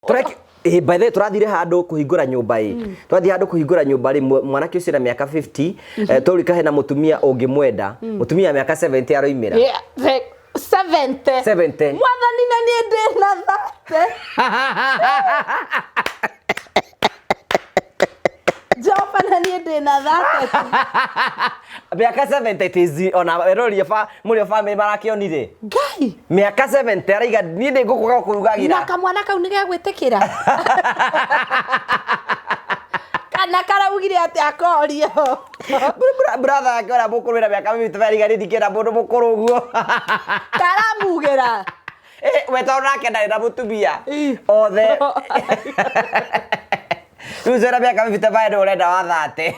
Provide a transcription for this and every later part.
By the way turathire handu kuhingura nyumba twathi handu kuhingura nyumba mwanake ucio na miaka 50 turika hena mutumia ungimwenda mutumia miaka 70 aroimira 70 mwathani na nie ndina thate Jopa na nie ndina thate miaka 70 tizi ona eroria muri family marakionire ngai miaka 70 araiga nie ndi ngukuga kurugagira na kamwana kau nige gwitikira kana karaugire ati akorio brother akora mukuru na miaka 50 araiga ndikira mundu mukuru guo karamugera we tonake ndari na mutumia othe Ruzera miaka 55 ndo urenda wa thate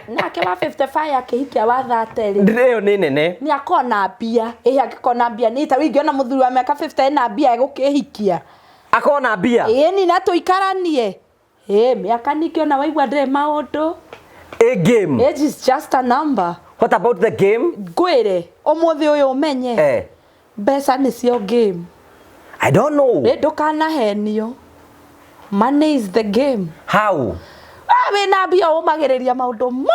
nake wa 55 akihikia wa thate ri ndio ni nene ni akona mbia akikona mbia ni ta wingiona muthuri wa miaka 50 na mbia egukihikia akona mbia ni na tuikaranie miaka nikiona waigua ndire maundu game age is just a number. What about the game gwire umuthi uyu umenye mbeca ni cio game. I don't know ndukana henio. Money is the game. How? We na bia umagiriria maundu mo.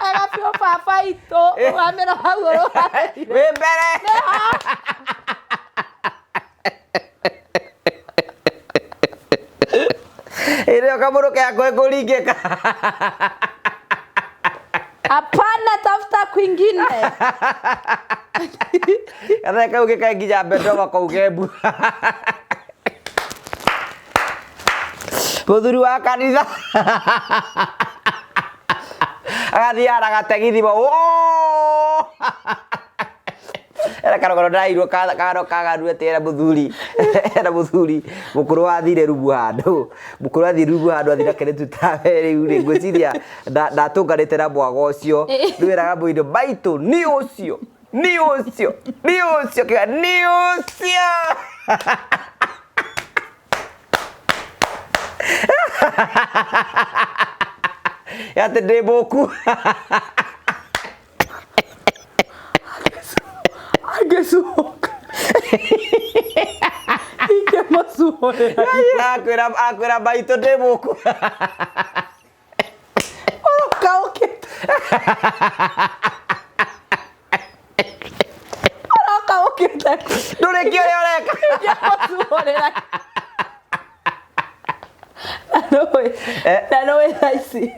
Agapio papa ito amera hagoro. We mbere. Ile kamuro kaya kwengurigeka. Hapana, tafuta kwingine. Kana kauge kaingia bedo bakaugebu. Muthuri wa kanitha agathia agategithima era karogoro ndairwo karo kagaru etera muthuri era muthuri mukuru wathire rubu handu mukuru wathire rubu handu athira kene tutawere uri ngwiciria ndatunganite na bwago ucio ndwiraga mwindo baitu ni ucio Yate deboku. Agesuka. Ike masuhore. Akwera baito deboku. Oroka oketa. Oroka oketa. Dole kio yoreka. Ike masuhore. No raisi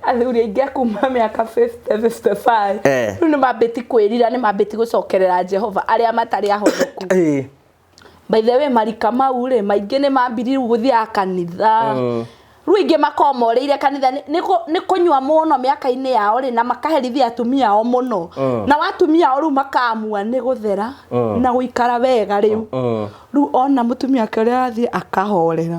athuri aingi akuma miaka 50 55 ni mabeti kwirira ni mabeti gucokerera Jehova aria matari ahonoku by the way marika maure maingi ni mambiriru guthia kanitha ruingi makomoreire kanitha ni kunywa muno miaka-ini yao ri na makaherithia atumia ao muno na watumia ao ru makamua ni guthera na guikara wega riu ru ona mutumia kare athie akahorera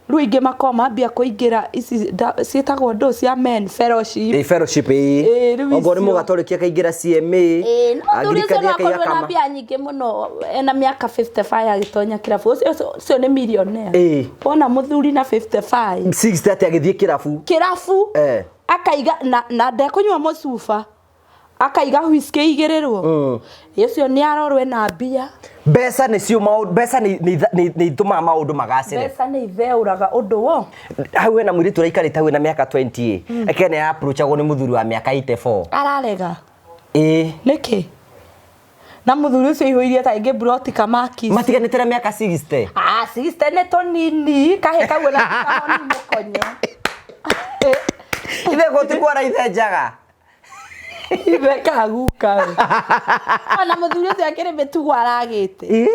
ruingi makoma mbia kuingira ici cietagwo ndo cia men fellowship fellowship ogo ni mugatorikia kaingira CMA agirikaria kaiga kama mbia nyingi muno ena miaka 55 agitonya kirafu ucio ni millionaire ona muthuri na 55 60 ati agithie kirafu akaiga na ndekunywa mucuba akaiga whisky igirirwo ucio ni arorwe na mbia Besa ni cio maundu besa ni tuma maundu magacire besa ni itheuraga undu wo hau na mwiri turaikarita hau na miaka 20 akene approachagwo ni muthuri wa miaka 84 ararega niki na muthuri ucio ihoirie ta ingi broti kamaki matiganite na miaka 60 60 ne to nini kahe kawe na kamoni mukonyo ithe gotikwara ithe njaga ibe kaguka ona muthuri ucio akire betugo aragite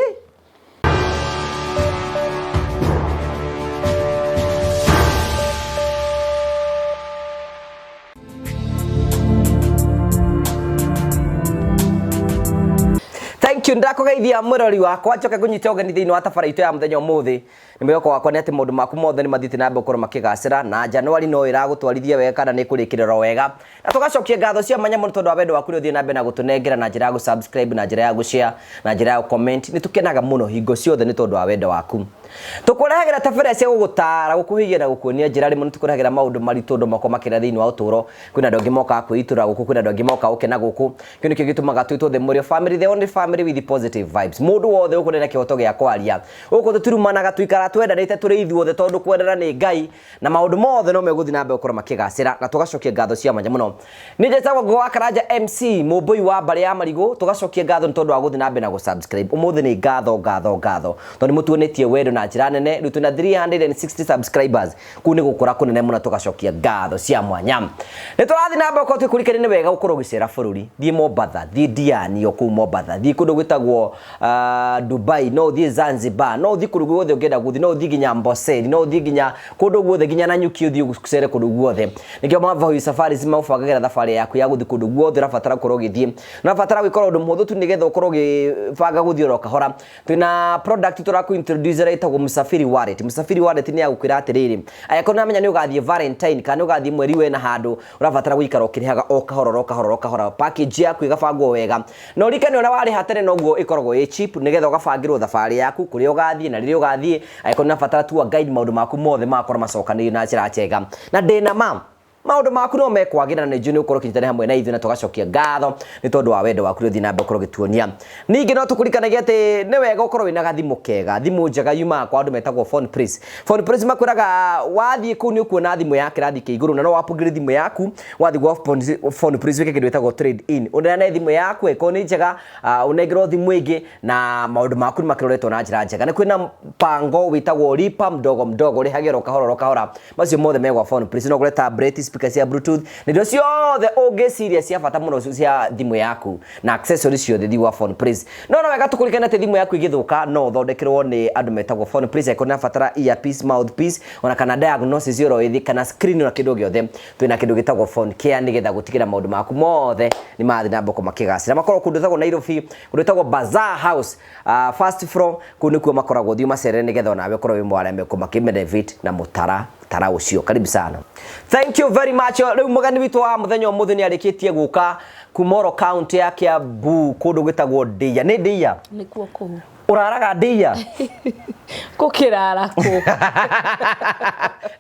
Thank you ndakugeithia murori wakwa njoke kunyita ugeni thiini wa tafaraito ya muthenya umuthi nimeyoko wakwa ni ati maundu maku mothe ni mathite na mbekoro makigacira na January no iragutwarithia wega kana ni kurikirira wega na tugacokia ngatho cia manya muno tondu wa wendo waku uthie na mbe na gutunengera na njira ya subscribe na njira ya share na njira ya comment ni tukenaga muno hingo ciothe ni tondu wa wendo waku tukurehagera tabera cia gugutara gukuhigia na gukuonia njira rimwe tukurehagera maundu maritu ndo makoma kira thiini wa uturo kwina ndongi moka kwitura guku kwina ndongi moka ukena guku kino kio gitumaga twitwo the Murio family, the only family with the positive vibes. Mundu wothe ukurena kihoto gia kwaria uko tuturumanaga twikara twendanite turi ithuothe tondu kwendana ni Ngai na maundu mothe no meguthi na mbe ukora makigacira na tugacokia ngatho cia manya muno. Ni jetagwo Gwa Karanja MC mubui wa bari ya marigo tugacokia ngatho tondu wa guthi na mbe na subscribe umuthi ni ngatho tondu mutuonetie wendo na njira nene ritu na 360 subscribers kuni gukura kunene muno tugacokia ngatho cia mwanya. Ni turathi na mbe uko tukurikire ni wega gukorwo gicera bururi thie Mombasa thie Diani oku Mombasa thie kundu gwitagwo Dubai no thie Zanzibar no thie kundu guothe ungenda guthi no thie ginya Amboseli no thie ginya kundu guothe ginya na nyuki uthie gucere kundu guothe nikio mava safari zima ufagagera thabari yaku ya guthi kundu guothe rafatara gukorwo githie na fatara gukorwo undu muhuthu tu nigetha ukorwo gifanga guthi ro kahora. Twina product turaku introduce raitagwo Musafiri Wallet. Musafiri Wallet ni yagukwira atiriri ayakona menya ni ugathie Valentine kana ugathie mweri we na handu urafatara guikara ukirihaga o kahora package yaku igabangwo wega no rikane ona wari hatere noguo ikoragwo e cheap nigetha ugabangirwo thabari yaku kuria ugathie na riria ugathie ayakona fatara tu guide maundu maku mothe makora macokanirio na njira njega na ndina maundu maku no mekwagira na njuni ukorwo kinyitane hamwe na ithu na tugacokia ngatho ni tondu wa wendo waku uthi na mbe ukorwo gituonia. Ningi no tukurikanagia ati ni wega ukorwo wina gathimu kega thimu njega yuma kwa andu metagwo phone price makwiraga wathie ku ni ukuona thimu ya Kirathi ke Iguru na no wapugire thimu yaku wathi gwa phone price weke kindu etagwo trade in unena thimu yaku eko ni njega unegero thimu ingi na maundu maku makiroretwo na njira njega ni kwina pango witagwo lipa mdogo rihagero kahora macio mothe megwa phone price no kureta tablet speaker cia bluetooth nindo ciothe unge serious cia bata muno cia thimu yaku na accessories ciothe thi wa phone price no wega tukurikana te thimu yaku igithuka no thondekerwo ni andu metagwo phone price ekona fatara earpiece mouthpiece ona kana diagnosis yoro ithi kana screen na kindu giothe twina kindu gitagwo phone care nigetha gutigira maundu maku mothe ni mathi na mboko makigacira makorwo kundu tagwo Nairobi kundu tagwo Bazaar House first floor kunu kuo makoragwo thiu macere nigetha nawe korwo wi mware mbeko makibenefit na mutara ucio. Karibu sana. Thank you very much. Riu mugani witu wa muthenya umuthi ni arikitie guka kumoro county ya Kiambu kundu gwitagwo Ndia. Ni Ndia? Ni kuo ku. Uraraga Ndia? Kukirara ku.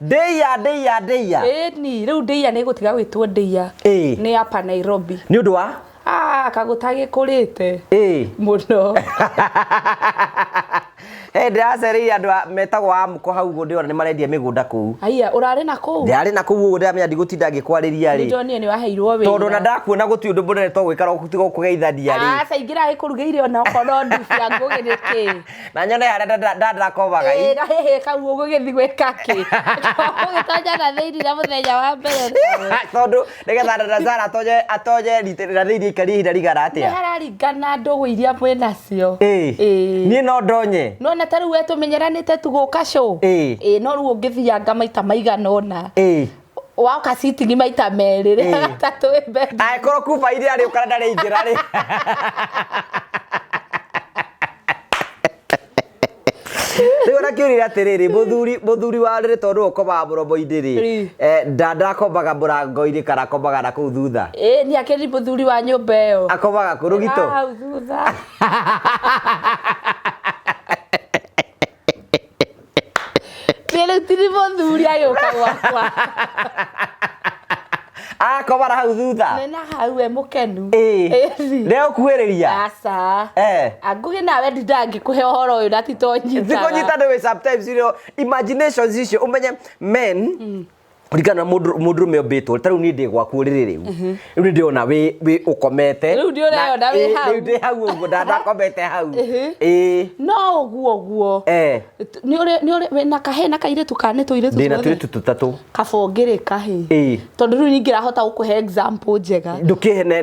Ndia. Ni riu Ndia ni gutiga gwitwo Ndia. Ni apa Nairobi. Ni undu wa? Kagutage kurite. Muno. Ndiracereire andu metagwo amuko hau go ndiona ni marendia migunda kuu. Aya urare na kuu. Ndiari na kuu ndamenya ndigutinda ngikwariria ri. Ndoni ni waheirwo wira. Tondu na ndakuona guti undu mbonere to gwikara gutigo kugeitharia ri. Saingira ikurugeire ona kono ndufia ngugiriki. Na nyone ya ndanda kovaga i. Na hehe kau ugugithi gwika ki. Ugitonya na thiini na muthenya wa mbere. Tondu nigetha ndazara atoje na thiini kari hinda rigara atia. Ni hararingana ndugu iria mwena cio. Ni no ndonye. No na taru wetu menyeranite tuguka show. No ru ungithianga maita maigana ona. Wauka sitting maita merire gatatu bed. Ai koro kuba iri ari ukara ndari ingira ri. Riora kiurira atiriri muthuri wa riri tondu ukoba muromo indiri dada kobaga murango iri kana kobaga na kuu thutha ni akiri muthuri wa nyumba iyo akobaga kurugito thutha Pero tiri muthuri ayoka gwakwa akobara hau thutha nena hau we mukenu leo kuereria asa aguge nawe ndidangi kuhe uhoro uyu natitonyita zikonyita we sometimes imaginations icio umenye men Urigana mundurume obetwo taru ni ndi gwaku riri riu riu ndi ona we ukomete riu ndi ona we hau riu ndi hau uguo ndakomete hau no guo ni uri na kahena kaire tukane tuiretu ndina tuiretu tutatu kabongere kahe tondu riu ningira hota gukuhe example njega ndukihene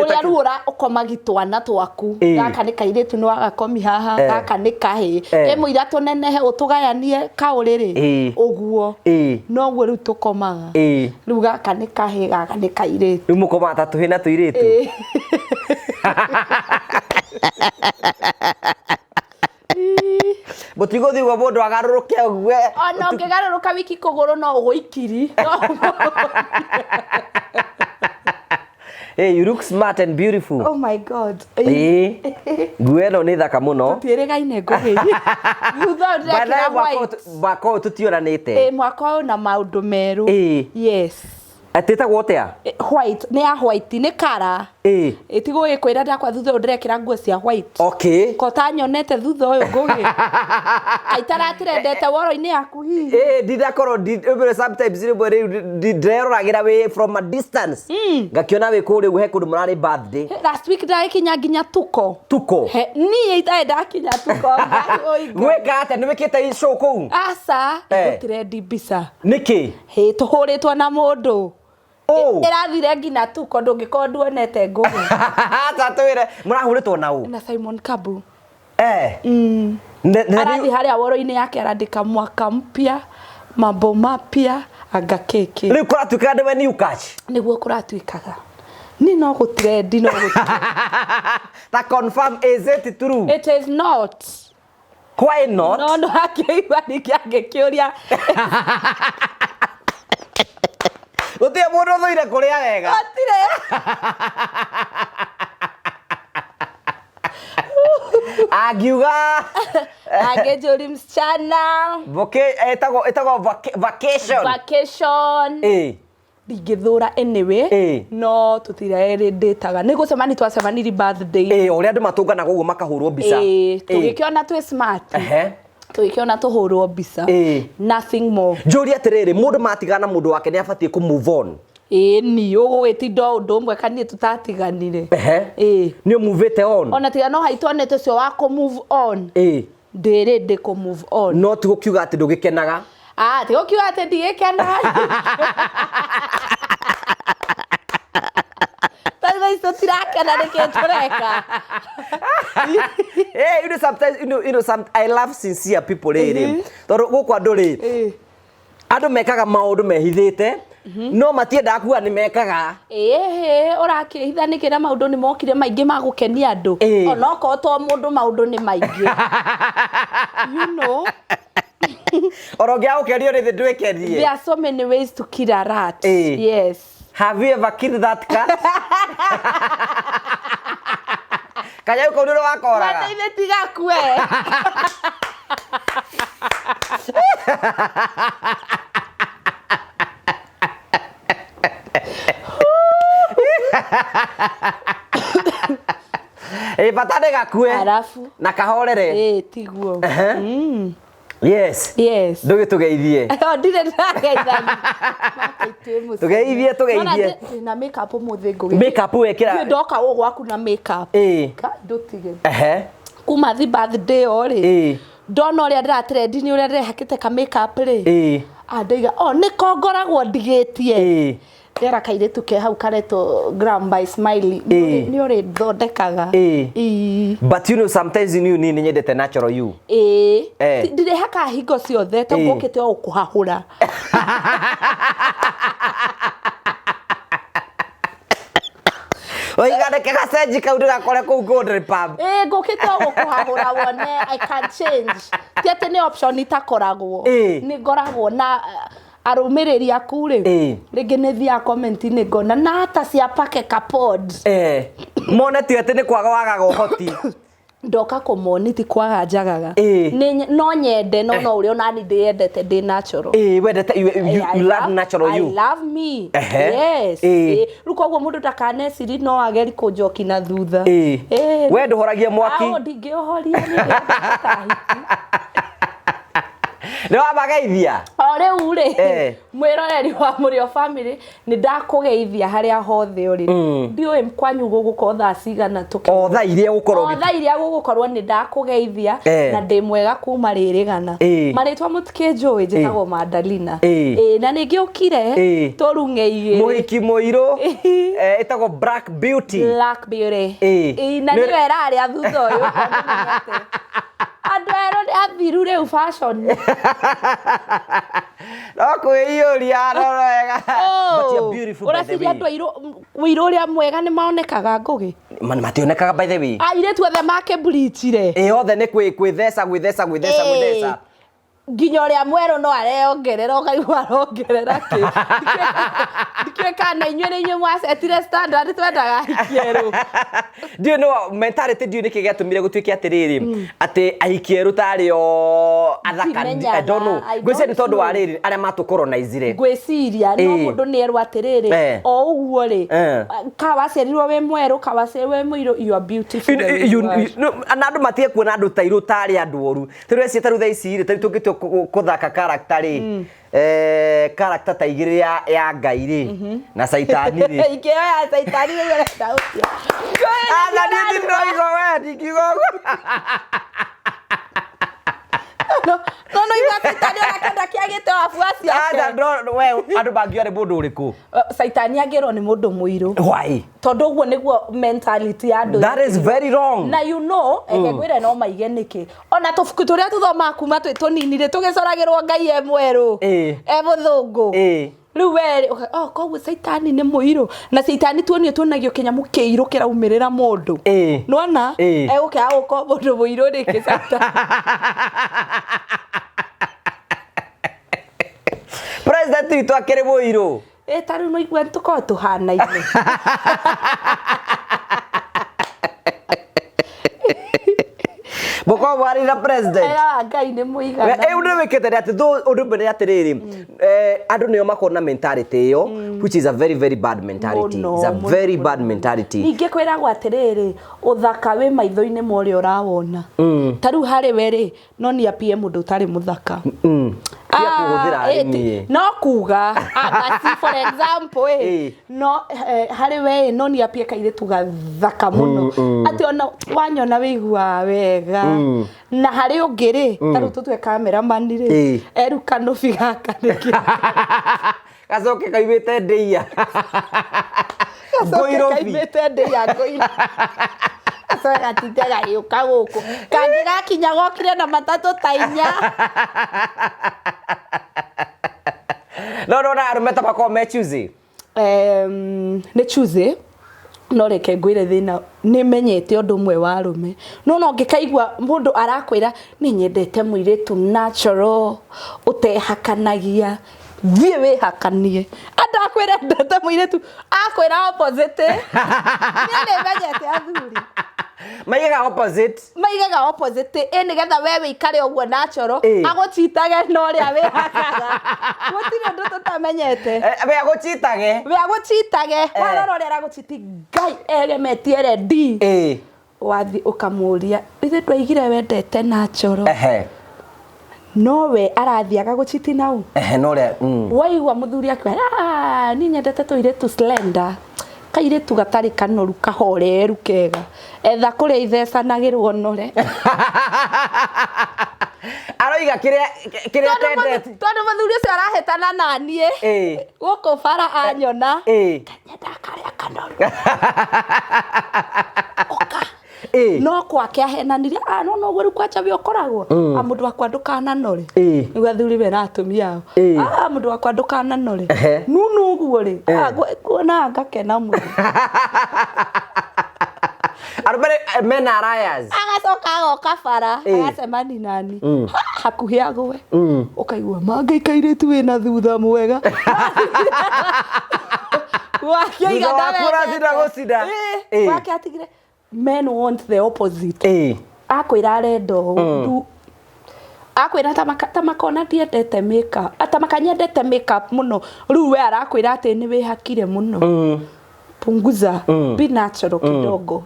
uria ruura ukomagitwana twaku gaka ni kaire tu no agakomi haha gaka ni kahe emwira tunenehe utugayanie kauriri uguo no guo riu tukomaga riu gaka ni kahe gaka ni kaire riu mukoma tatu hena tuiretu Botigo digo bodo agaruruke gwe ona ungigaruruka wiki kuguru no uguikiri Hey, you look smart and beautiful. Oh my God. Ngueno ni thaka muno. Tutiregaine ngugi. Thutha ndekira white. Mwako tutioranite. Mwako na maundu meru. Yes. Atitagwo atia? White, ni ya white, ni kara. Itigo ikwira ndakwa thutha ndirekira nguo cia white. Okay. Ko ta nyonete thutha uyu ngugi. Aitaratirendete woro-ini yaku hihi. Ndidakorwo sometimes ndireragira we from a distance. Ngakiona we kuri he kundu murari birthday. Last week ndakinya nginya tuko. Tuko. Ni ita ndakinya tuko. Gweka ate nimekete show kuu. Asa, gutirendi mbica. Niki? Tuhuritwo na mundu. Irathire nginya tuko ndungikorwo nduonete ngugi. Tatwire murahuritwo na u? Na Simon Kabu. Arathi haria woro-ini yake arandika mwaka mpya, mambo mapya, anga keki. Riu kuratuika ndewe new catch. Niguo kuratuikaga. Ni no gutrendi no gutrendi. That confirm, is it true? It is not. Why not? No akiwa nikiangekiuria. Utie mundu thuire kuria wega. Atire. Agiuga Angejuri msichana. Etago vacation. Ndingithura anyway. No tutirerinditaga. Nigucemani twacemanirie birthday. Uria andu matunganaga uguo makahurwo mbica. Tugikiona twi smart. Tugikiona tuhurwo mbica. Nothing more. Njuri atiriri mundu matigana mundu wake ni abatie ku move on. Ni ugugitinda undu umwe kanie tutatiganire. Ni muvete on. Ona tiga no haitonete cio wa ku move on. Ndirindi ku move on. No tigo kiuga ati ndugikenaga. Tigo kiuga ati ndigikenaga. Taiva isto tirakena nikitureka. Sometimes I love sincere people Tondu guku andu andu mekaga maundu mehithite. No matienda kuga ni mekaga. Urakihithanikira maundu ni mokire maingi magukenia andu. Ona ko to mundu maundu ni maingi. You know. Orogia ukerio ni ndwikenie. There are so many ways to kill a rat. Yes. Have you ever killed that cat? Kaya uko ndio wakoraga. Wanda ile tigakwe. Batade gakue. Arafu. Na kahorere. Tiguo. Yes. Ndugi tugeithie. Ndire ndageithani. Tugeithie. Na makeup muthi ngugi. Makeup wekira. Ndoka wo gwaku na makeup. Ka ndutige. Kuma thi birthday ori. Ndona uria ndiraterendi ni uria ndehakite ka makeup ri. Andaiga niko ngoragwo ndigitie. Ndera kairetu ke hau kareto gram by smiley. Ni uri thondekaga. But you know sometimes you need nyendete natural you. Ndire haka hingo ciothe to ngokete o kuhahura. Oigane ke gacenji kau ndigakore kuu Gold Pub. Ngokete o kuhahura wone I can change. Tiate ni option itakoragwo. Ni ngoragwo na arumiriri aku ri ringi ni thia comment ni ngona na hata cia pake kapod mone ti ati ni kwaga wagaga uhoti ndoka kumoni ti kwaga njagaga no nyende no uri onani ndiyendete ndi natural wendete you love natural you. I love me. Yes. Ruko guo mundu ndakaneciri no ageri kunjoki na thutha we nduhoragia mwaki ndingiohoria ni ndatahi no abageithia riu ri mwiroreri wa Murio family ni ndakugeithia haria hothe uri ndiwe mkwanyu gugukorwo thaa cigana tuke thaa iria gugukorwo ni ndakugeithia na ndi mwega kuma ririgana maritwa mutikinjui njitagwo Madalina na ningi ukire turungeirie muhiki muiru etagwo Black Beauty na ni werari athutha uyu andu ero ni athiru riu fashion no kwiyuria rorega but you're beautiful by the way. Urasiria andu wiru uria mwega ni maonekaga ngugi mationekaga by the way. Aire tuothe make bleach re othe ni kwithesa nginya uria mwero no areongerera ukaigua arongerera ki dikwe kana inywe mwasetire standard twendaga hikieru do you know mentality do you nikigatumire gutwike atiriri ati ahikieru tario athaka I don't know gwise ni tondu wa riri aria matukolonizire gwiciria no mundu ni erwa atiriri o uguo ri ka wacerirwo we mweru ka wacerirwo we muiro you are beautiful andu matie kuona andu tairu tari andu oru tirweci taru thaisi ri tari tungitio kuthaka character ri character ta igiri ya ngai ri na saitani ri ikio ya saitani ri ndautia ana ni ndoigo we dikigo no iba saitani akenda kiagite wafuasi ake no we andu bangi ari mundu uriku saitani agero ni mundu muiru why tondu guo niguo mentality ya andu that is very wrong na you know ekegwire no maige niki ona tufuku turia tuthoma kuma twi tuninire tugicoragirwo ngai mweru muthungu riu we koguo saitani ni muiru na saitani tuonio tuonagio kinyamu kiiru kiraumirira mundu nona egukea guko mundu muiru riki saitani president witu akiri muiru tari no igwa tuko tuhana ine boko wari na president ngai ni muigana undu wikete ati undu mbere atiriri andu nio makona mentality yo which is a very very bad mentality it's a very bad mentality ninge kwiragwa atiriri uthaka wi maitho-ini mori urawona taru hari weri no ni apie mundu tari muthaka ya kuhuthira arimi no kuga basi for example no hari we no ni apie kaire tugathaka muno ati ona wanyona wigua wega na hari ungiri taru tutwe camera manire eruka no figaka niki gacoke kaibete ndeia ngoiro kaibete ndeia ngoiro Soga titega yuka guku kangira kinya gokire na matatu tainya no na Arume tabako me choose ne choose no reke ngwire thina ni menyete undu mwe wa Arume no ngikaigwa mundu arakwira ni nyendete muiretu natural utehakanagia thie we hakanie anda kwira ndete muiretu akwira opposite ni menyete athuri maigaga opposite nigetha wewe ikare ogwo natural aguchitage no ria we hakaga gutire ndu tutamenyete we aguchitage warora ria araguchiti ngai egemetie ready wathi ukamuria ithe twaigire wendete natural no we arathiaga guchiti nau no ria waigwa muthuri akwa ni nyendete toire tu slender kaire tu gatari kanoru kahoreru kega etha kuria ithecanagirwo nore aroiga kiria tendete tondu muthuri ucio arahetana nanie guku bara anyona kanyenda karia kanoru oka no kwake ahenanire no gweru kwacha bi okoragwo mundu wakwa ndukana nore niwe thuri we ratumia mundu wakwa ndukana nore nunu guo ri kuona ngakena mu Arume mena rayas agacoka agoka bara agacemani nani hakuhi agwe ukaigua mangaikaire tu wina thutha mwega wakiaiga wake atigire men want the opposite akwira arendo akwira tamakona ndiendete makeup atamakanyendete makeup muno riu we arakwira ati ni we hakire muno punguza be natural kidogo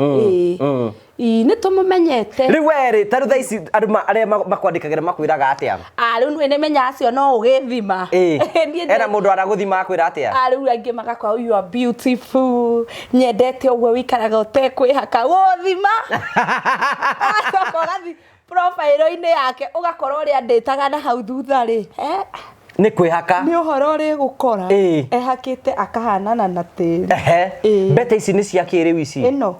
ni tumumenyete riu weri taru thaici andu aria makwandikagira makwiraga atia riu ni menya acio no ugithima era mundu araguthima akwira atia riu aingi magakwa you are beautiful nyendete ogwo wikaraga utekwihaka guthima gathi profile-ini yake ugakorwo ria nditaga na hau thutha ri ni kwihaka ni uhoro ri gukora ehakite akahanana na tiri bete ici ni cia kiriu ici ino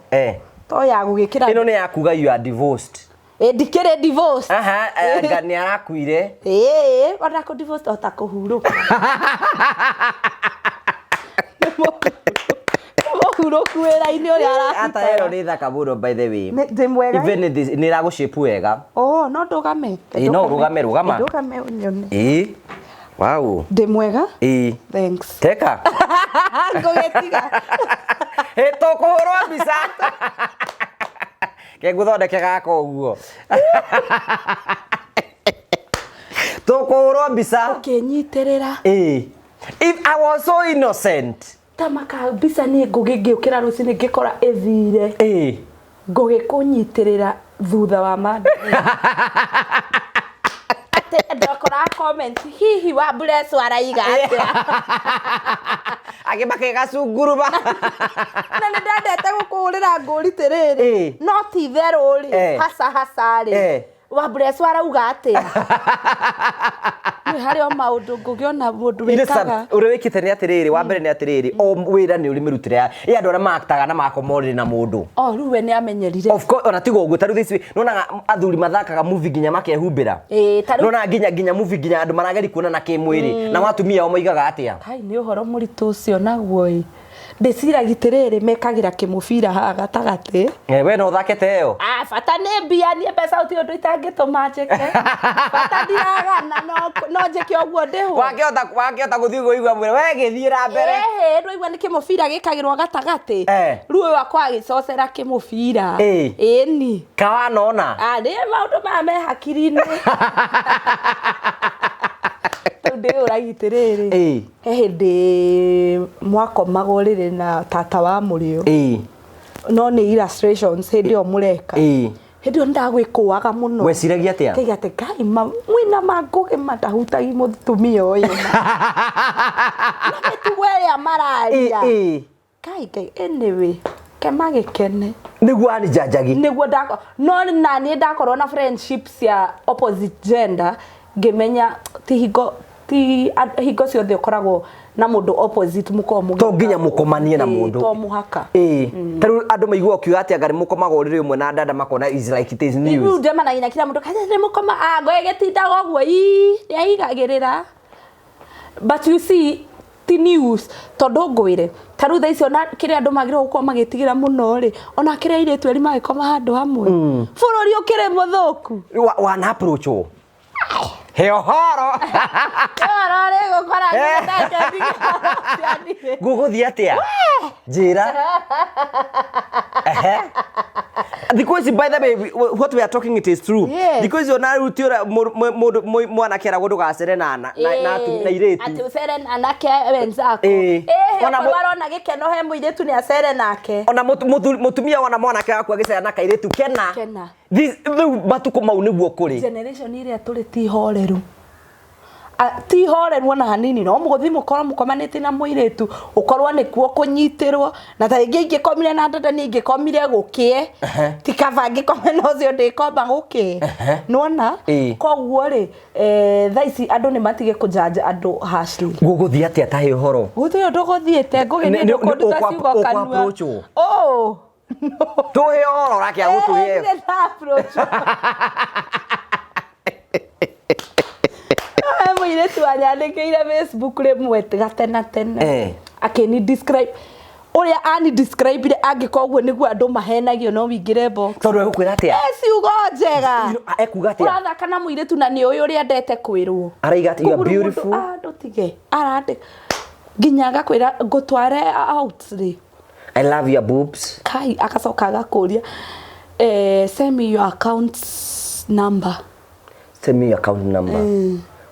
to ya gugikira ino ni yakuga you are divorced ndikire divorce ngani arakuire ona ku divorce ota kuhuruka mukuruku wera-ini uria arahita ata ero ni thaka muno by the way ndi mwega even this ni rago shape wega no ndugame no rugama ndugame unyone wow ndi mwega thanks teka ngogetiga tokuhurwo mbica ke nguthondeke gaka uguo tokuhurwo mbica ukinyitirira if I was so innocent tamaka mbica ni ngugingĩũkĩra rũcinĩ ngĩkora ĩthire ngũgĩkũnyitirĩra thutha wa manda ate ndakora comment hihi wa bless waraiga atĩa agĩmake gacunguruba na nĩ ndendete gũkũhũrĩra ngũri tĩrĩrĩ no ti therũ rĩ haca rĩ wa bless warauga atĩa nĩ harĩ o maũndũ ngũgĩona mũndũ wĩkaga ũrĩa wĩkĩte nĩ atĩrĩrĩ wa mbere nĩ atĩrĩrĩ o wĩra nĩ ũrĩ mĩrutĩre ya andũ arĩa maktaga na makomorĩre na mũndũ rĩu we nĩ amenyerire of course ona tigo ũguo tarũ thaici nonaga athuri mathakaga movie nginya makehumbĩra nona nginya movie nginya andũ marageri kuonana kĩmwĩrĩ na matumia o moigaga atĩa kai nĩ ũhoro mũritũ ũcio naguo ndĩciragia tĩrĩrĩ mekagĩra kĩmũbira haha gatagatĩ we no thakete ĩyo bata nĩ mbia niĩ mbeca ti ũndũ itangĩtũma njĩke bata ndiragana no njĩke ũguo ndĩhwo wakĩhota gũthiĩ kũigua mwĩrĩ we gĩthiĩ na mbere ndũigua nĩ kĩmũbira gĩkagĩrwo gatagatĩ rĩu ũyũ akwa agĩcocera kĩmũbira ĩni kawanona nĩ maũndũ maya me hakiri-inĩ ndĩ ũragitĩrĩrĩ he hĩndĩ mwakomagwo rĩrĩ na tata wa mũrĩo no nĩ illustrations hĩndĩ ĩyo mũreka hĩndĩ ĩyo nĩndagwĩkũaga mũno weciragia atĩa kaiga atĩ Ngai mwĩna mangũgĩ mandahutagia mũtumia ũyũ na mĩtugo ĩrĩa mararia Ngai anyway kemagĩkene nĩguo anĩjanjagi nĩguo no na niĩ ndakorwo na friendships ya opposite gender ngĩmenya ti hingo ciothe ũkoragwo na mũndũ opposite mũkorwo to nginya mũkomanie na mũndũ to mũhaka tarĩu andũ maigua ũkiuga atĩ anga nĩ mũkomagwo rĩrĩ ũmwe na dada makona is like it is news rĩu ndemanagia na kila mũndũ kaja nĩ mũkoma ngoe gĩtindaga ũguo nĩaigagĩrĩra but you see ti news tondũ ngwĩre tarĩu thaa icio na kĩrĩa andũ magĩrĩirwo gũkorwo magĩtigĩra mũno rĩ ona kĩrĩa airĩtu erĩ magĩkoma handũ hamwe bũrũri ũkĩrĩ mũthũku wana approach he ũhoro ngũgũthiĩ atĩa njĩra thikũ ici by the way what we are talking it is true thikũ ici ona rĩu ti mũndũ mwanake eragwo ndũgacere na airĩtu atĩ ũcere na anake wenzako warona gĩkeno he mũirĩtu nĩ acere nake ona mũtumia wona mwanake waku agĩcera na kairĩtu kena rĩu matukũ mau nĩguo kũrĩ generation ĩrĩa tũrĩ ti horeru ti horeru ona hanini no mũgũthi mũkorwo mũkomanĩte na mũirĩtu ũkorwo nĩkuo kũnyitĩrwo na ta rĩngĩ ingĩkomire na dada nĩ ingĩkomire gũkĩe ti kaba ngĩkome na ũcio ndĩkomba gũkĩe nona koguo rĩ thaa ici andũ nĩ matige kũjanja andũ harshly ngũgũthiĩ atĩa tahe ũhoro gũthiĩ ndũgũthiĩte ngũgĩ nĩ kũnduta ciugo kanua tũhe ũhoro rake agũtũhe mũirĩtu anyandĩkĩire Facebook rĩmwe gatena tene akĩni describe ũrĩa ani describe angĩkorwo ũguo nĩguo andũ mahenagio no wingĩre box tondũ egũkwĩra atĩa ciugo njega ekuga atĩa ũrathaka na mũirĩtu na nĩ ũyũ ũrĩa ndete kwĩrwo araiga atĩ you are beautiful ndũtige arandĩka nginya agakwĩra ngũtware out rĩ I love your boobs kai akacoka agakũria send me your account number send me your account number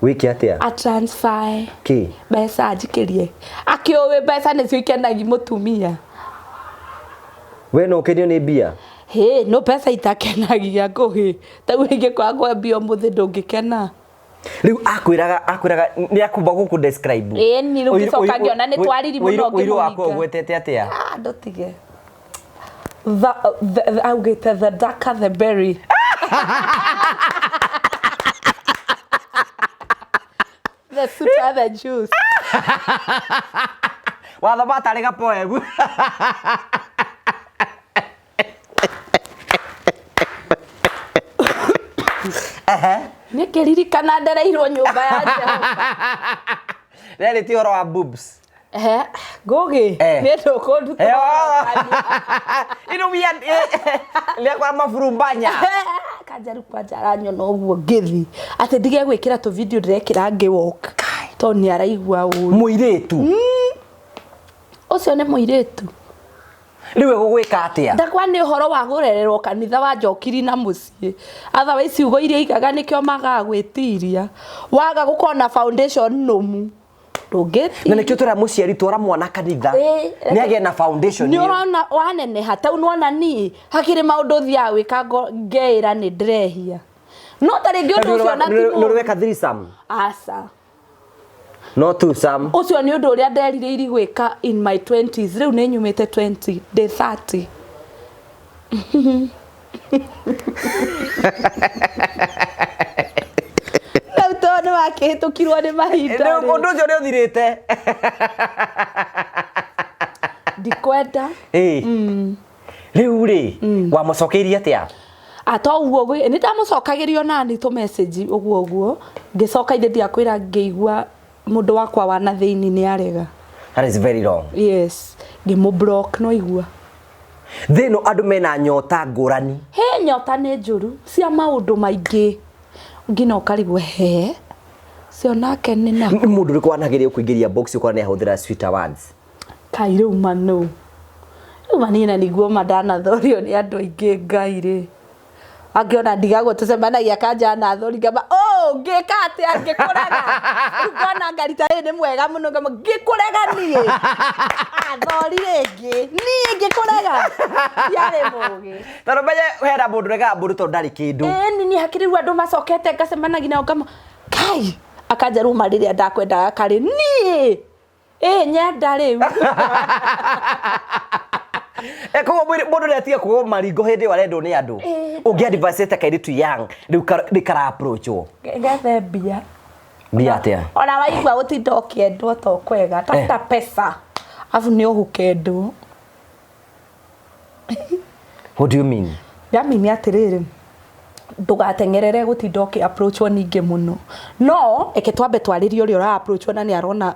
wiki atia a transfer ki mbeca njikĩrie akĩũĩ mbeca nĩcio ikenagia mũtumia we no kenio nĩ mbia no mbeca itakenagia ngũhĩ tau ingĩkora ngwambia mũthĩ ndũngĩkena rĩu akwĩraga nĩ akumba gũkũ describe ni rĩu gĩcoka ngĩona nĩ twariri mũno ũiru wakwa ũgwetete atĩa ndũtige augĩte the darker the berry the sweeter the juice wathoma atarĩ gapoemu nĩ kĩririkana ndereirwo nyũmba ya Jehova rĩrĩ ti ũhoro wa boobs Gogi. Nedo kodu. Ino bia lia kwa mafurumbanya. Kajaru kwa jaranyo no guo ngithi. Ate ndige gwikira to video ndirekira ngi walk. To ni araigua u. Muiretu. Ucio ne muiretu. Riwe gugwika atia? Ndakwa ni horo wa gurererwo kanitha wa Njokiri na mucii. Otherwise ugo iria igaga nikio magagwitiria. Waga gukona foundation numu. Ndungeti. Na nikio tura muciari twara mwana kanitha. Ni age na foundation. Ni urona wanene hata unona ni hakiri maundu thia wika ngeira ni ndrehia. No taringi undu ucio na timu. Nurweka threesome. Asa. No twosome. Ucio ni undu uria nderire iri gwika in my 20s. Riu ni nyumite 20 day 30. Tono akihitukirwo ni mahinda. Undu ucio ni uthirite. Ndikwenda. Riu ri wa mucokeirie atia? Ato uguo gwi ni ndamucokagirio nani to message uguo ngicoka inde ndiakwira ngeigua mundu wakwa wana thiini ni arega. That is very wrong. Yes. Ngimu block no igua. Thino andu mena nyota ngurani. He nyota ni njuru cia maundu maingi. Ngina ukarigwe he. Cio nake ni na. Mundu ri kwanagiria kuingiria box ukora ni ahuthira sweeter words. Kairu mano. Umanina niguo madana thorio ni andu aingi ngaire. Angiona ndigagwo tucemanagia kanja na thori ngamba ngika ati angikuraga ngona ngarita ni mwega muno ngamba ngikurega nie thori ringi nie ngikuraga yare mugi taro menye hera mundu rega mundu to ndari kindu ni hakiriru andu macokete ngacemanagia nao ngamba kai akanja ruma riria ndakwendaga kari nie nyenda riu Eko mundu retia kugo maringo hindi warendo ni andu ungi advice kairi tu young riu rikara approachwo ngathe bia atia ona waigua utinda ukiendwo to kwega tafuta pesa afu ni uhukendwo. What do you mean? Ndamini atiriri ndugatengerere gutinda approachwo ninge muno no eke twambe twaririo uri ora approachwo na ni arona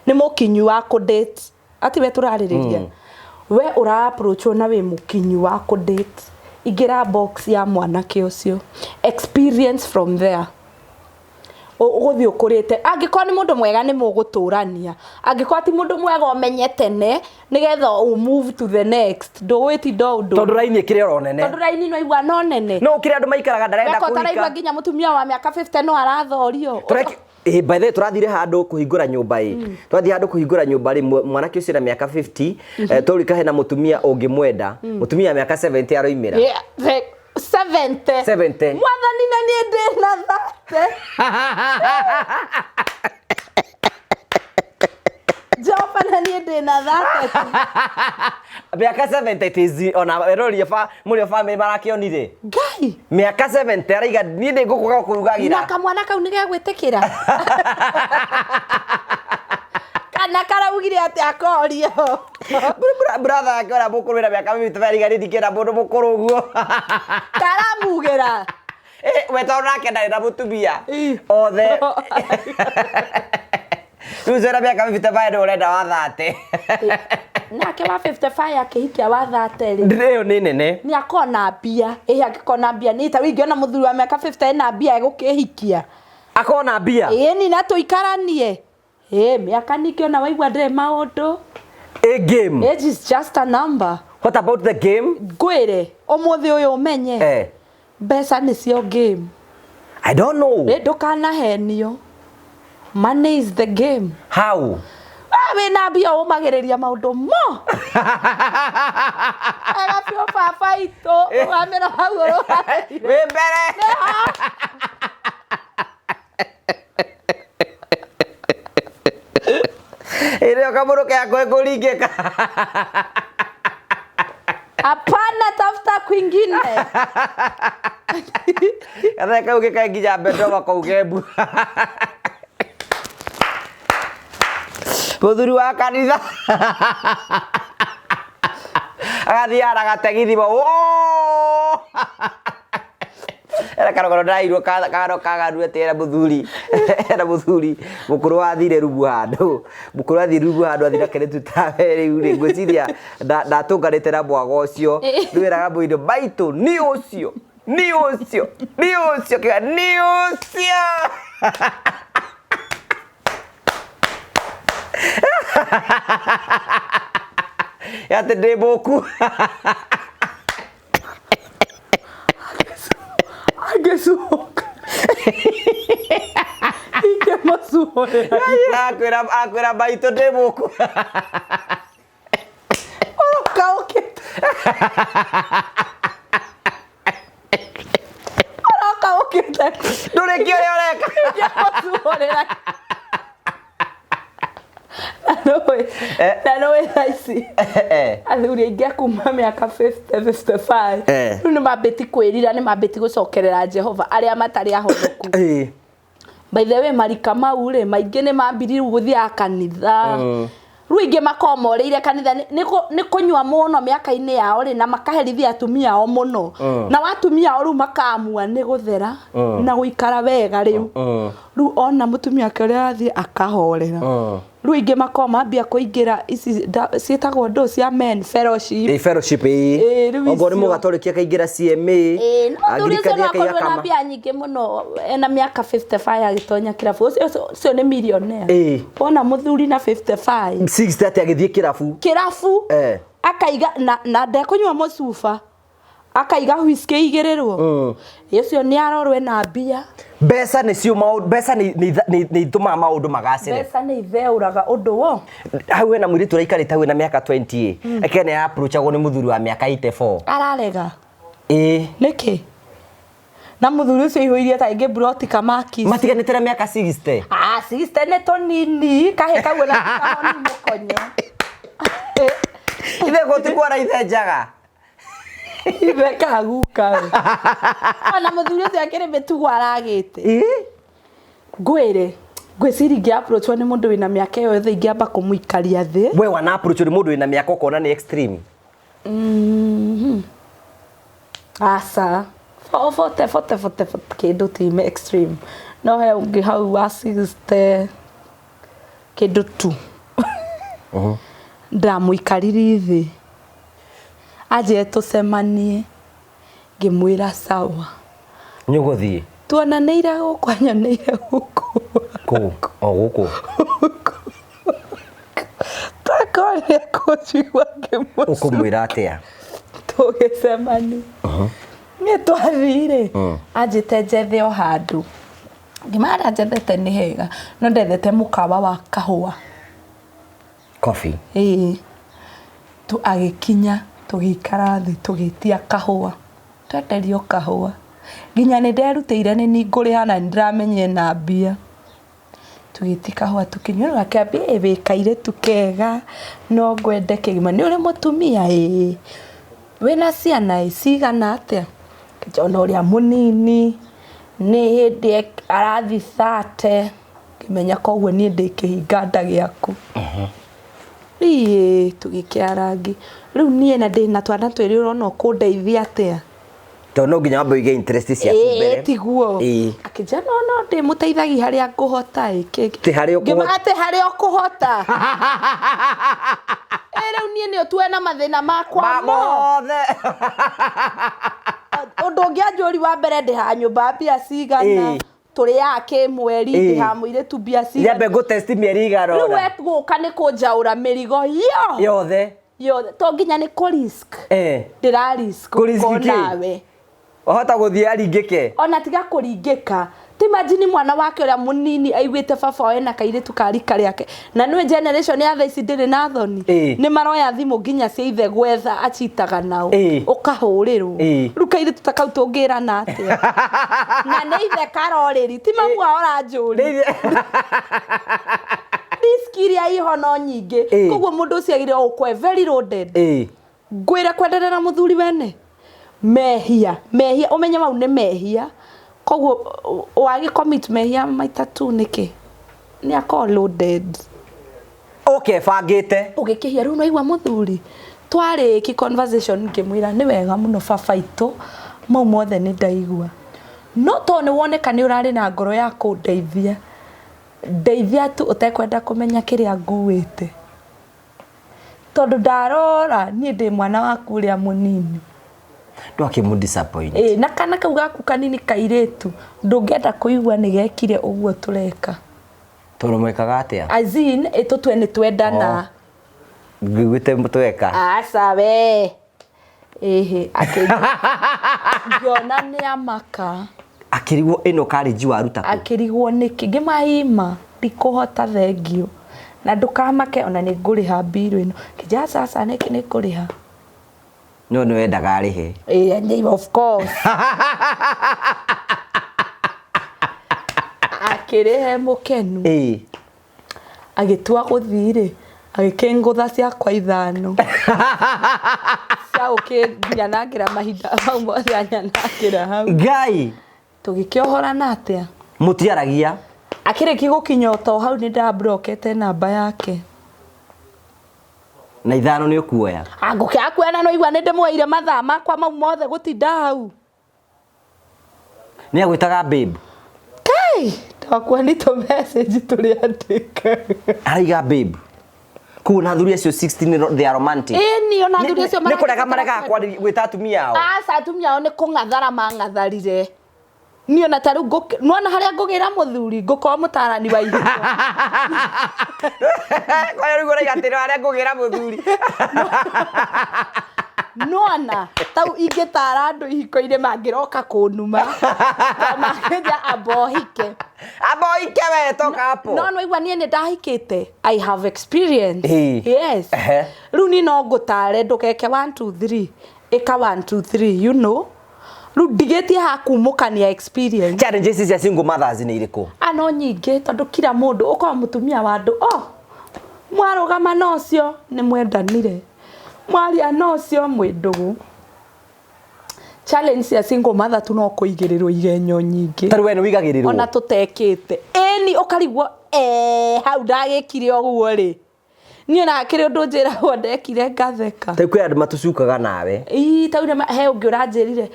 ni mukinyu wa ku date ati we turaririria we ura approachwo na we mukinyu wa ku date igira box ya mwanake ucio experience from there uguthi ukurite angikwa ni mundu mwega ni muguturania angikwa ti mundu mwega umenyete ne nigetha u move to the next do weti do undu tondu raini kire oronene tondu raini no igwa no nene no kire andu maikaraga ndarenda kuhika ko taraigwa nginya mutumia wa miaka 50 no arathorio by the way turathire handu kuhingura nyumba twathi handu kuhingura nyumba ri mwanake ucio na miaka 50 torika hena mutumia ungimwenda mutumia miaka 70 aroimira 70 mwathani na ni ndi na thate Jopa na ni ndi na thate miaka 70 tizi ona erori fa muri family marakionire ngai miaka 70 araiga ni ndi ngukuga kurugagira na kamwana kau ni gegwitikira kana karaugire ati akorio brother akora mukurira miaka 50 araiga ni dikira mundu mukuru guo karamugira we tona kenda na mutumia othe Uzera miaka 55 ndo urenda wa thate nake wa 55 akihikia wa thate ri ndio ni nene ni akona mbia akikona mbia ni ta wingiona muthuri wa miaka 50 na mbia egukihikia akona mbia ni na tuikaranie miaka nikiona waigua ndire maundu a game age is just a number. What about the game? Gwire omuthi uyu umenye mbeca nicio game. I don't know. Ndukana henio. Money is the game. How? We na bia umagiriria maundu mo. Aga pio papa ito. Amera hagoro. We mbere. Ile kamuro ke akwe kuringeka. Hapana, tafuta kwingine. Kana kau ke kai gija bedo bako gebu. Muthuri wa kanitha. Agathia aragategi thibo. era karogoro ndairwo kagaru etera muthuri era muthuri mukuru wathire rubu handu mukuru athire rubu handu athira kene tutawe riu ri ngwiciria ndatunganite na bwago ucio ndwiraga mwindo baitu ni ucio kiga ni ucio yate ndeboku agesuka ike masuore akwira baito ndeboku oroka okete ndure kio yoreka masuore no thaisi athuri aingi akuma miaka 50-55 riu ni mambiti kwirira ni mambiti gucokerera Jehova aria matari ahonoku by the way marika mau ri maingi ni mambiri guthia kanitha riu ingi makomoreire kanitha ni kunywa muno miaka-ini yao ri na makaherithia atumia ao muno na watumia ao riu makamua ni guthera na guikara wega riu ona mutumia wake uria athie akahorera riu ingi makoma ambia kuingira ici cietagwo ndo cia men fellowship ogo ni mugatorikia kaingira CMA agirikania kaiyakama na bia nyingi muno ena miaka 55 agitonya kirabu ucio ni millionaire ona muthuri na 55 60 ati agithie kirabu akaiga na ndekunywa mucuba akaiga whisky igirirwo ucio ni arorwe na bia Besa ni cio maundu besa ni ituma maundu magacire besa ni itheuraga undu wo hau na mwiritu raikarite hau na miaka 20 ekene approachagwo ni muthuri wa miaka 84 ararega niki na muthuri ucio ihuirie ta ingi broti kamaki matiganite na miaka 60 60 ne to nini kahe kagwe na kahoni mukonyo ithe gotikwara ithe njaga ibe kaguka ona muthuri ucio akiri mitugo aragite ngwire ngwiciri ngi approach ni mundu wina miaka yo yothe ingiamba kumuikaria thi we wana approach ni mundu wina miaka ukona ni extreme asa fote kindu ti extreme no he ungi hau asiste kindu tu ndamuikariri thi aje tucemanie ngimwira sawa nyuguthie tuonaneire guku anyoneire guku guku takore kuchigwa ukumwira atia tugicemanie ni twathire anjite njethe o handu ngimara njethete ni hega no ndethete mukawa wa kahua coffee tu agikinya tugikara thi tugitia kahua twenderio kahua nginya ni nderutire ni nguriha na ndiramenye na mbia tugiti kahua tukinywa gakiambia ebekaire tukega no ngwende kigima ni uri mutumia wina ciana cigana atia kijona uria munini ni hindi arathi 30 kimenya koguo ni ndikihinga nda giaku tugikiarangi riu nie na ndina twana twiri urona kundeithia atia to no nginya wambe ige interest cia kumbere tiguo akijana no ndimuteithagi haria nguhota ti haria ukuhota riu nie ni tuena mathina makwa mothe undu ngianjuri wa mbere ndi ha nyumba mbia cigana turi yake mweri ndi ha mwire tu mbia cigana nyambe go test mieri igana riu wetuguka ni kunjaura mirigo yothe to nginya ni ku risk ndira risk nawe ohota guthie aringike ona tiga kuringika imagine mwana wake uria munini aiguite baba we na kairitu kari kari yake na nwe generation ya thaici ndiri na thoni ni maroya thimu nginya cia ithe gwetha acitaga nao ukahurirwo riu kairitu takau tungira na atia na ni ithe karoriri ti mamu aora njuri diskiria iho no nyingi koguo mundu ucio agire ukwe very loaded ngwira kwendana na muthuri wene mehia umenye mau ni mehia koguo wagi commit mehia maita tu niki ni ako loaded bangite ugikihia riu no igwa muthuri twari ki conversation ngimwira ni wega muno baba itu mau mothe ni ndaigua no to ne woneka ni urari na ngoro ya kundeithia ndeithia tu utekwenda kumenya kiria nguwite tondu ndarora ni ndi mwana waku uria munini ndoke mu disappoint na kana kau gaku kanini kairetu ndungenda kuigua ni gekire uguo tureka toro mwekaga atia azin etutwe ni twendana ngwite mutweka asa we ehe akiona ni amaka akirigwo ino kariji waruta akirigwo niki ngimahima ndikuhota thengio na ndukamake ona ni nguriha biru ino kija sasa niki ni kuriha no wendaga arihe of course akirihe mukenu agitua guthire agikengutha ciakwa ithano cia ukinyanangira mahinda mau mothe anyanangira hau ngai tugikiohorana atia mutiaragia akiriki gukinyoto hau ni ndabrokete namba yake na ithano ni ukuoya ngukia kwena no igwa ni ndimweire mathaa makwa mau mothe gutinda hau ni agwitaga babe kai takwa ni to message tuli andika aiga babe kuna thuri acio 16 they are romantic ni ona thuri acio ni kurega marega kwa gwita atumia ao atumia ao ni kungathara mangatharire ni ona taru nona haria ngugira muthuri nguko mutarani wa ihiko kwa hiyo ngora igatira haria ngugira muthuri nona tau ingitara andu ihiko-ine mangiroka kunuma makeja abohike we toka hapo no igwa nie ni ndahikite I have experience yes -huh. Runi no ngutare ndukeke 1 2 3 eka 1 2 3 you know rudigetie hakumukania experience challenges cia single mothers ni iriku ano nyingi tondu kila mundu ukwa mutumia wa andu mwarugama nocio ni mwendanire mwaria nocio mwindugu challenge cia single mother tu no kuigirirwo igenyo nyingi taru we ni wigagirirwo ona tutekite eni ukarigwo hau ndagikire oguo ri ni ona akire undu njira ho ndekire ngatheka ta kwi andu matucukaga nawe tauna he ungi uranjirire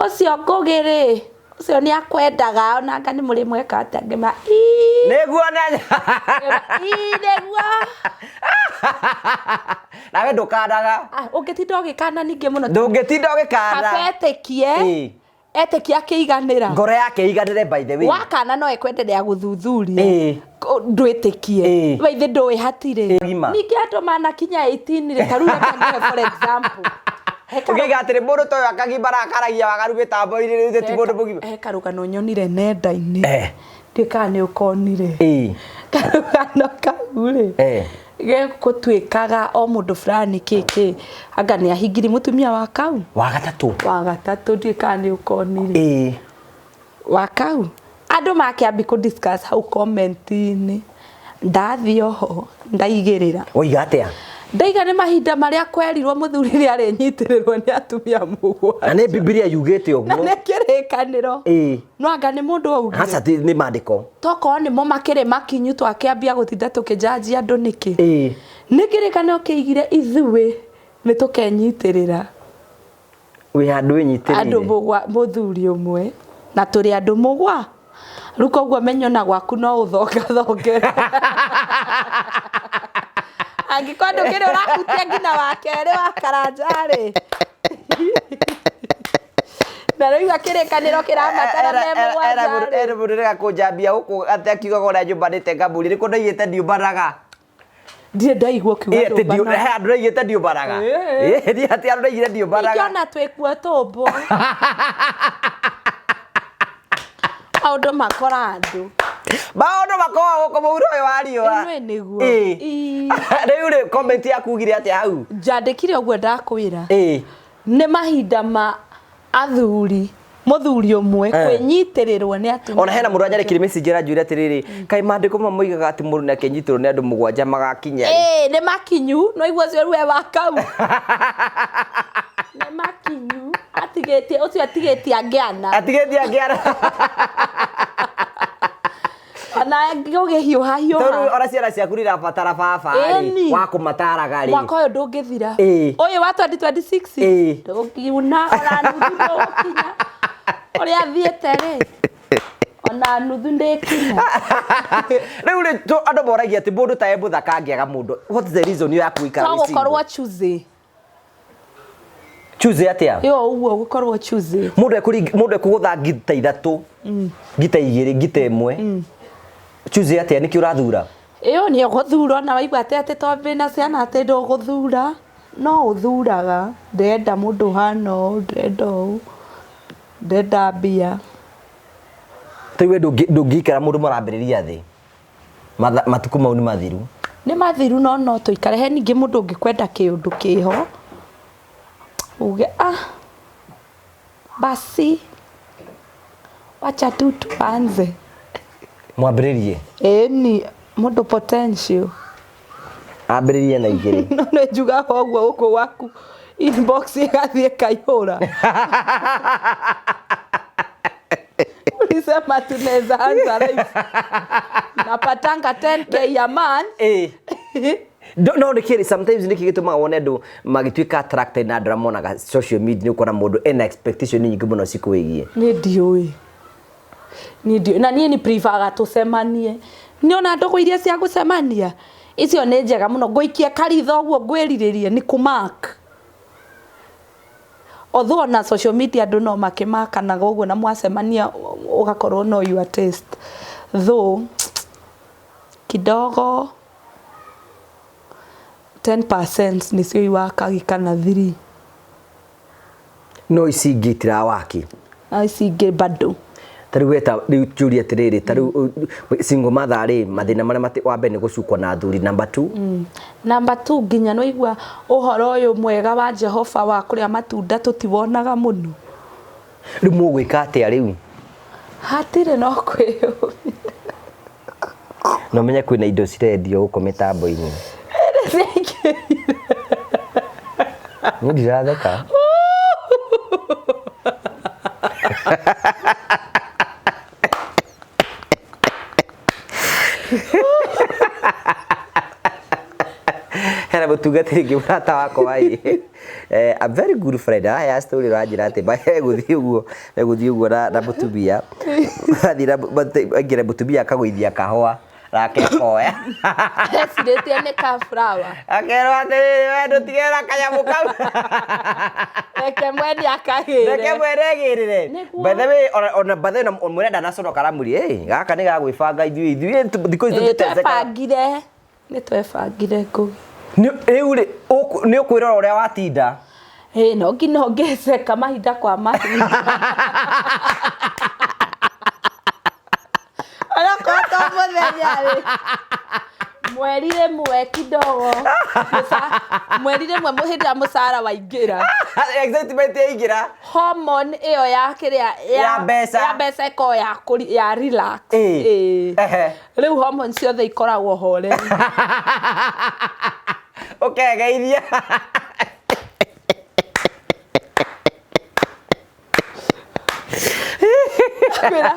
ucio ngugiri ucio ni akwendaga ona anga ni muri mweka atangema neguo na neguo nawe ndukadaga ungitinda ugikana ningi muno ndungitinda ugikana kabetekie etekia kiiganira ngoro yake iganire by the way wakana no ekwenderea guthuthuria ndwitikie baithe ndoi hatire ningi andu manakinya 18 ri tarura kanga for example ukiga atire mundu toyo akagibara akaragia wagarume tambo-ini ri ti mundu mugima karugano nyonire nenda-ini ndika ni ukonire karugano kaure gekutuikaga o mundu fulani kiki anga ni ahingiri mutumia wa kau wa gatatu ndika ni ukonire wa kau andu makiambi ku discuss hau comment-ini ndathio ho ndaigirira oiga atia ndaiga ni mahinda maria kwerirwo muthuri ri ari nyitirirwo ni atumia mugwa na ni Biblia yugite oguo na kirikaniro no anga ni mundu augire hasa ni maandiko toko ni mo makire makinyu twakiambia gutinda tukijaji andu niki ni kirikaniro kiigire ithuwe ni tukenyitirira we andu enyitirire andu mugwa muthuri umwe na turi andu mugwa ruko gwa menyona gwaku no uthonge angikondo kire urakutia ngina wakere wa karanjari na rĩu akĩrĩkanĩro kĩramatara me mũgwanja era mũrĩga kũnjambia gũkũ atakiugaga ũrĩa njũmbanĩte ngamburi nĩ kũ ndaigĩte ndiũmbanaga ndirĩ ndaigua kiuga ndũmbana andũ ndaigĩte ndiũmbanaga nĩ atĩ andũ ndaigĩte ndiũmbanaga ingĩona twĩkuo tũmbũ maũndũ makora andũ maũndũ makoragwo gũkũ mũhuro ũyũ wa riũa ĩno nĩguo rĩu rĩ comment yaku ugire atĩa hau njandĩkire ũguo ndakwĩra nĩ mahinda ma athuri muthuri umwe kwinyitirĩrwo nĩ atumia ona hena mũndũ anyandĩkire message ranjũria atĩrĩrĩ kaĩ maandĩko moigaga atĩ mũndũ nĩ akĩnyitirwo nĩ andũ mũgwanja magakinya nĩ makinyu no igua cio rwe wa kau nĩ makinyu atigĩtie ũcio atigĩtie angĩana ana ngĩhiũha hiũha ona ciana ciaku nĩ irabatara baba rĩ wa kũmataraga rĩ mwaka ũyũ ndũngĩthira ũyũ wa 2026 ndũngiuna ona nuthu ndũgũkinya Ori athiete ri. Ona nuthu ndikina. Riu ri andu moragia ati mundu ta Muthaka angiaga mundu. What is the reason you akuikara wisi? Gukorwo choose. Choose atia? Yo uguo gukorwo choose. Mundu ekugutha ngita 3, ngita 2, ngita 1. Choose atia niki urathura? Iyo ni guthura na waigua ati tombe na ciana ati ndo guthura. No uthuraga ndenda mundu hano ndenda mbia. Tiwe ndungikara mundu marambiriria thi. Matuku mau ni mathiru. Ni mathiru no tuikare he ningi mundu ungikwenda kiundu kiho. Uge basi wacha tu tuanze. Mwambiririe. Ni mundu potential. Ambiririe na igiri. No njuga hoguo uko waku inbox igathie kaihura. Ulisema tunaweza anza live. Napatanga 10k ya man. No nikiri sometimes nikigituma wone ndu magituika attracted na drama social media ni ukora mundu ena expectation nyingi muno sikuwigie. Ni ndioi. Na nie ni prefer tusemanie. Niona ndogo iria cia gucemania. Icio ni njega muno ngoikia karitho uguo ngwiriririe ni kumark. Although na social media ndo no makimaka na uguo na mwasemania ugakorwo no your taste. Though kidogo 10% nicio iwakagi kana 3. No isingitira waki. Isingi bado. Tari weta Julia tiriri tari single mother ri mathina maria wambe ni gucukwa na athuri. Number 2 number 2 nginya no igua uhoro uyu mwega wa Jehova wa kuria matunda tutiwonaga muno. Riu mugwika atia riu? Hatire no kwiyo. No menya kwina indo cirendio uko mitambo-ini. Ni ndiratheka. Hera mutungatiri ngi murata wako wai. A very good friend. Ya story rajira ati ba guthi uguo na mutumia. Athira ngira mutumia akagwithia kahwa rake koya. Accident ni ka flower. Akero ati we ndutigera kanyamu kau. Reke mwendi akahire. Reke mweregirire. By the way ona bathe na mwenda na sono karamuri gaka ni gagwibanga ithui thiko itutezeka. Twebangire. Ni twebangire ku. Riu ri ni ukwirora uria watinda. No ngino ngeceka mahinda kwa mahinda. Ala koto muthenya ri. Mwerire mwe kidogo. Mwerire mwe muhindira musara waingira. Excitement yaingira. Hormone iyo ya kiria ya mbeca ko ya relax. Riu hormone ciothe ikoragwo hore. Okay, geithia. Kwira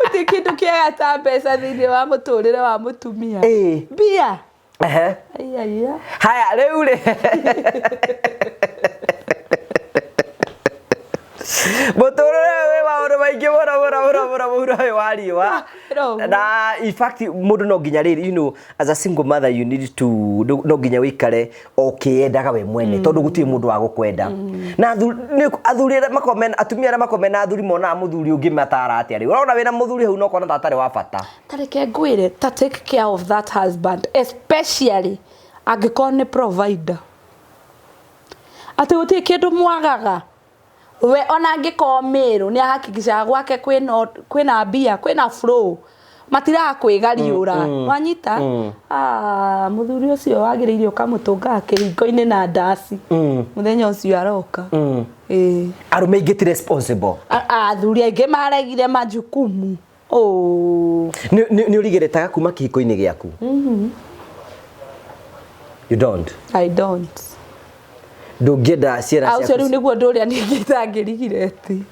uti kindu kiega ta mbeca thiini wa muturire wa mutumia. Bia. Aya. Haya riu ri. Muturire we maundu maingi mura wariwa. Na in fact mundu no nginya riri as a single mother you need to no nginya wikare ukiendaga we mwene tondu guti mundu wa gukwenda. Na athuri makomena atumia ara makomena athuri mona muthuri ungi matara ati ari urona wina muthuri hau no kona tatare wa bata. Tareke ngwire ta take care of that husband especially angikone provider. Ati uti kindu mwagaga we ona ngikomiru ni hakikisha gwake kwina bia kwina flow matira kwigariura wanyita muthuri ucio wagiririo kamutunga kiringo-ini na ndasi muthenya ucio aroka Arume get responsible athuri aingi maregire majukumu ni urigiretaga kuma kihiko-ini giaku. You don't? I don't. Ndungenda ciana ciaku. Au riu niguo nduria ningitangirigire ti.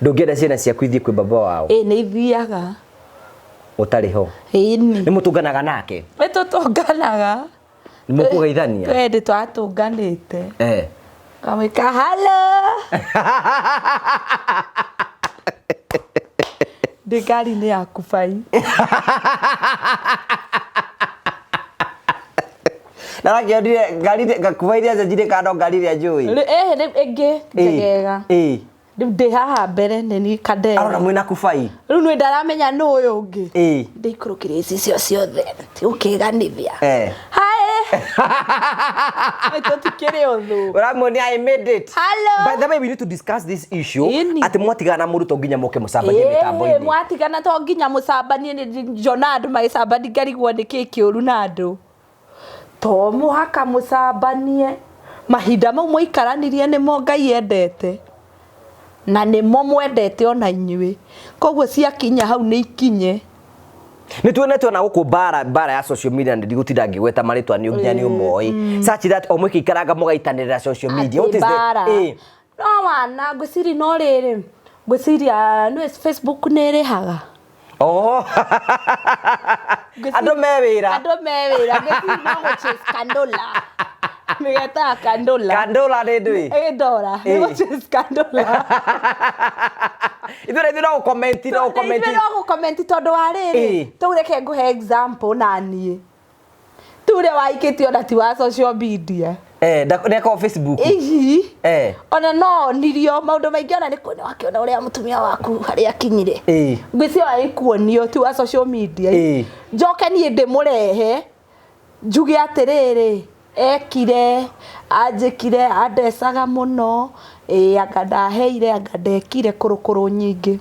Ndungenda ciana ciaku ithie kwi baba wao. Ni ithiaga. Utari ho. Ni mutunganaga nake. Tutunganaga. Ni mukugeithania. Twende twatunganite. Kamwika hello. Ndikari ni akubai. Na ngĩondire ngari ngakubaire cenjire kando ngari ya njui. Ĩngĩ njegega. Ndĩ haha mbere nĩ kandere. Arona mwĩna kubai. Rĩu nĩ ndaramenya nũ ũyũ ũngĩ. Ndĩikũrũkire ici cio ciothe. Ũkĩganithia. Hi. Tũtikĩrĩ ũthũ. Uramwoni I made it. Hello. By the way, we need to discuss this issue. Ati mwatigana mũruto nginya mũke mũcambanie mĩtambo-inĩ. Mwatigana to nginya mũcambanie nĩ njona andũ magĩcambania ngarigwo nĩ kĩĩ kĩũru na andũ. To mũhaka mũcambanie. Mahinda mau mũikaranirie nĩmo Ngai endete. Na nĩmo mwendete ona inyuĩ. Koguo ciakinya hau nĩ ikinye. Nituonete na guku bara ya social media ndigutira ngigweta maritwa ni uginya ni umoi such that omwe kikaranga mugaitanirira social media what is that no wana ngwiciri no riri ngwiciria no Facebook nĩ ĩrĩhaga andũ mewĩra ngwiciri no gũchase kandola nĩgeta kandola nĩ ndũĩ ndora nĩ gũchase kandola Ithure no comment tondu wa riri tureke nguhe example nani ture waikitio na ti wa social media ndako Facebook ona no nirio maundu maingi ona nikuona wakiona uria mutumia waku hari akinyire ngwicio aikuonio ti wa social media njoke nie ndimurehe njuge atiriri ekire anjikire andecaga muno akandaheire akandekire kurukuru nyingi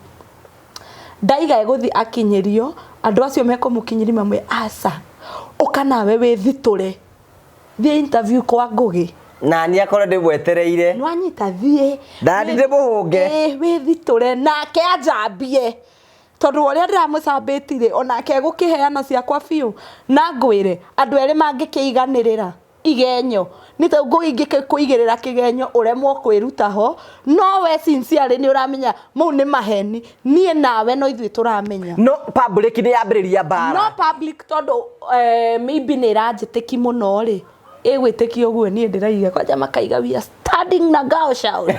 ndaiga guthi akinyirio andu acio mekumukinyiri mamwe asa ukanawe withiture thie interview kwa Ngugi na ni akora ndimwetereire no anyita thie ndari ndimuhunge withiture nake ajambie tondu uria ndiramucambitire onake gukiheana ciakwa biu na ngwire andu eri mangikiiganirira igenyo nita Ngugi ingikuigirira kigenyo uremwo kwiruta ho no we sincerely ni uramenya mau ni maheni nie nawe no ithui turamenya no public ni yambiriria bara no public tondu maybe ni ranjitiki muno ri igwitikio guo nie ndiraiga kwanja makaiga we standing na girl shout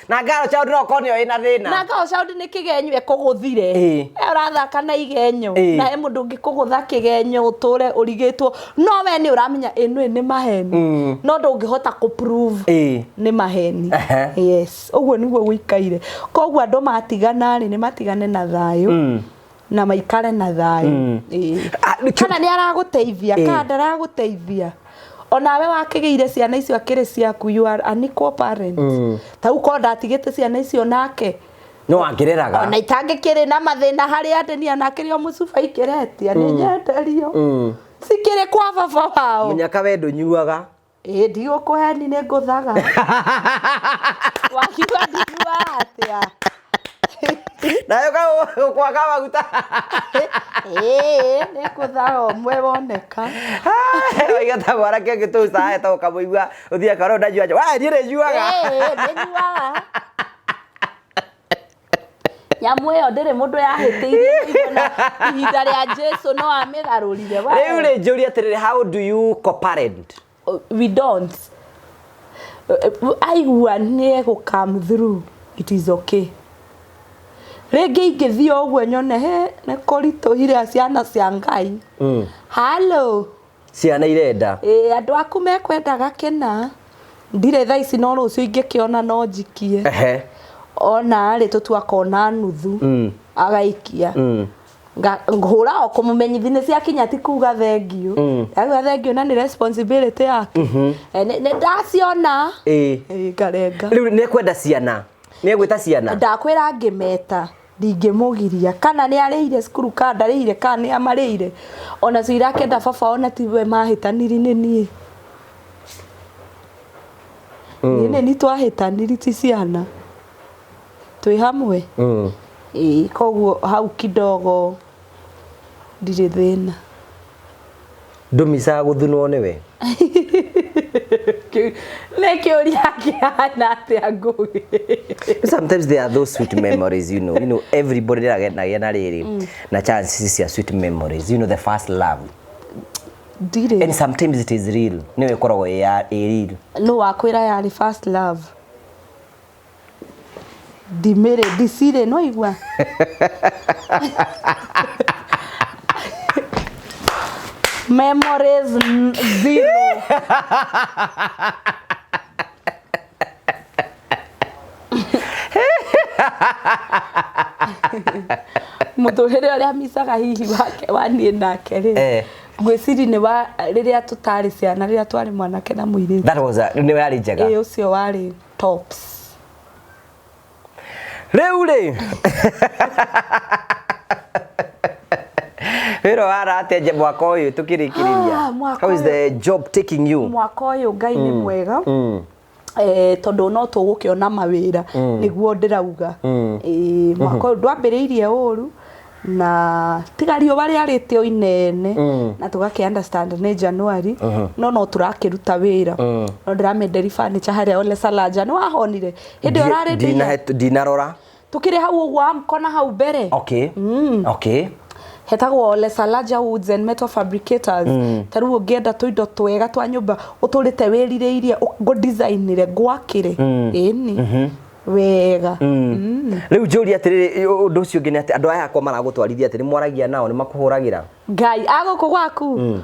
na girl shout no konio ina thina na girl shout ni kigenyo ekuguthire urathaka na igenyo na he mundu ngikugutha kigenyo uture urigitwo no we ni uramenya inu ni maheni no ndungihota ku prove ni maheni yes uguo niguo guikaire koguo andu matigana ni matigane na thayo na maikare na thayo kana ni araguteithia kana ndaraguteithia onawe wakigeire ciana icio akiri ciaku you are an equal parent ta uko ndatigite ciana icio nake no angireraga ona itangikiri na mathina hari andenia nakiri o mucuba ikiretia ni nyenderio sikire kwa baba wao munyaka we ndunyuaga ndio kuheni ni nguthaga wakiwa ndua atia nayo kwa kama guta ni kuthaga omwe woneka igata gwara kenge tu sae to kamuigua uthia karo ndajua wa ndire juaga ni juaga nyamu yo ndire mundu yahitiirie na ihinda ria Jesu no amigarurire wa riu ri njuri atirire how do you co-parent we don't aigua ni go come through it is okay rege ingithio uguo nyone he ne korito hire ciana cia Ngai hello ciana irenda andu aku mekwendaga kena ndire tha ici no rucio ingikiona no njikie ona ri tutua kona nuthu agaikia ngura o kumumenyithi ni cia kinya ti kuga thengio yaga thengio na ni responsibility yake ne ndaciona ngarenga riu ni kwenda ciana ni gwita ciana ndakwira ngimeta ndingimugiria kana ni arĩire cukuru kana ndarĩire kana ni amarĩire ona cira kenda baba ona tiwe mahitaniri ni nie ni twahitaniri ti ciana twi hamwe koguo hau kidogo ndirĩ thĩna ndumica guthunwo niwe sometimes there are those sweet memories, you know everybody na riri na chances ya sweet memories, you know the first love and sometimes it is real niwe koragwo ya real no wakwira ya first love Dimere disire no igua. Memories zero. Mutuhere aria misaga hihi wake wanie nake ri gwiciri ni wa riria tutari ciana riria twari mwanake na muiritu. That was ni wari njega ucio wari tops riu ri Pero arate mwaka uyu tukirikiriria. How is the job taking you? Mwaka uyu Ngai ni mwega. Tondu no tugukiona mawira niguo ndirauga mwaka uyu ndwambiriirie uru na tigario bari arite o inene na tugake understand ni January no turakiruta wira no ndiramenderi furniture haria ole salaja no wahonire hindi urari dinarora tukiri hau ugwa mkona hau mbere. Okay hetagwo ole salaja woods and metal fabricators taru ungienda tuindo twega twa nyumba uturite wiririirie go designire gwakire eni wega riu njuri atiri undu ucio ngene ati andu aya akwa maragutwarithia atiri mwaragia nao ni makuhuragira Ngai aguku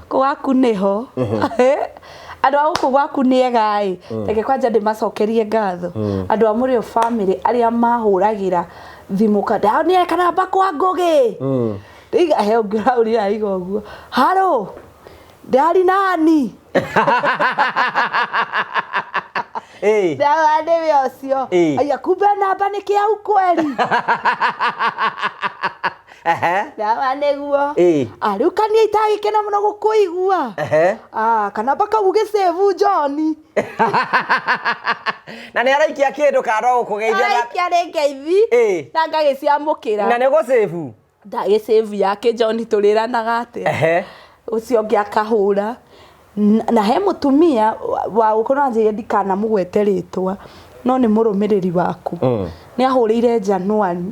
gwaku niho andu aguku gwaku ni egai teke kwanja ndimacokerie ngatho andu amuri family aria mahuragira thimu kada ni kana bakwa ngogi Diga heo grauri aigo guo. Haro. Dari nani? Dawa ndewe ocio. Aya kumbe namba ni kia ukweli. Dawa neguo. Riu kania itagikena muno gukuigua. Kana baka uge save John. Na ni araikia kindu karo gukugeithia. Araikia ngeithi. Na ngagiciamukira. Na nego save. Ndage save yake John turiranaga ate ucio ngi akahura na he mutumia wa ukona nje ndikana mugwete ritwa no ni murumiriri waku ni ahurire January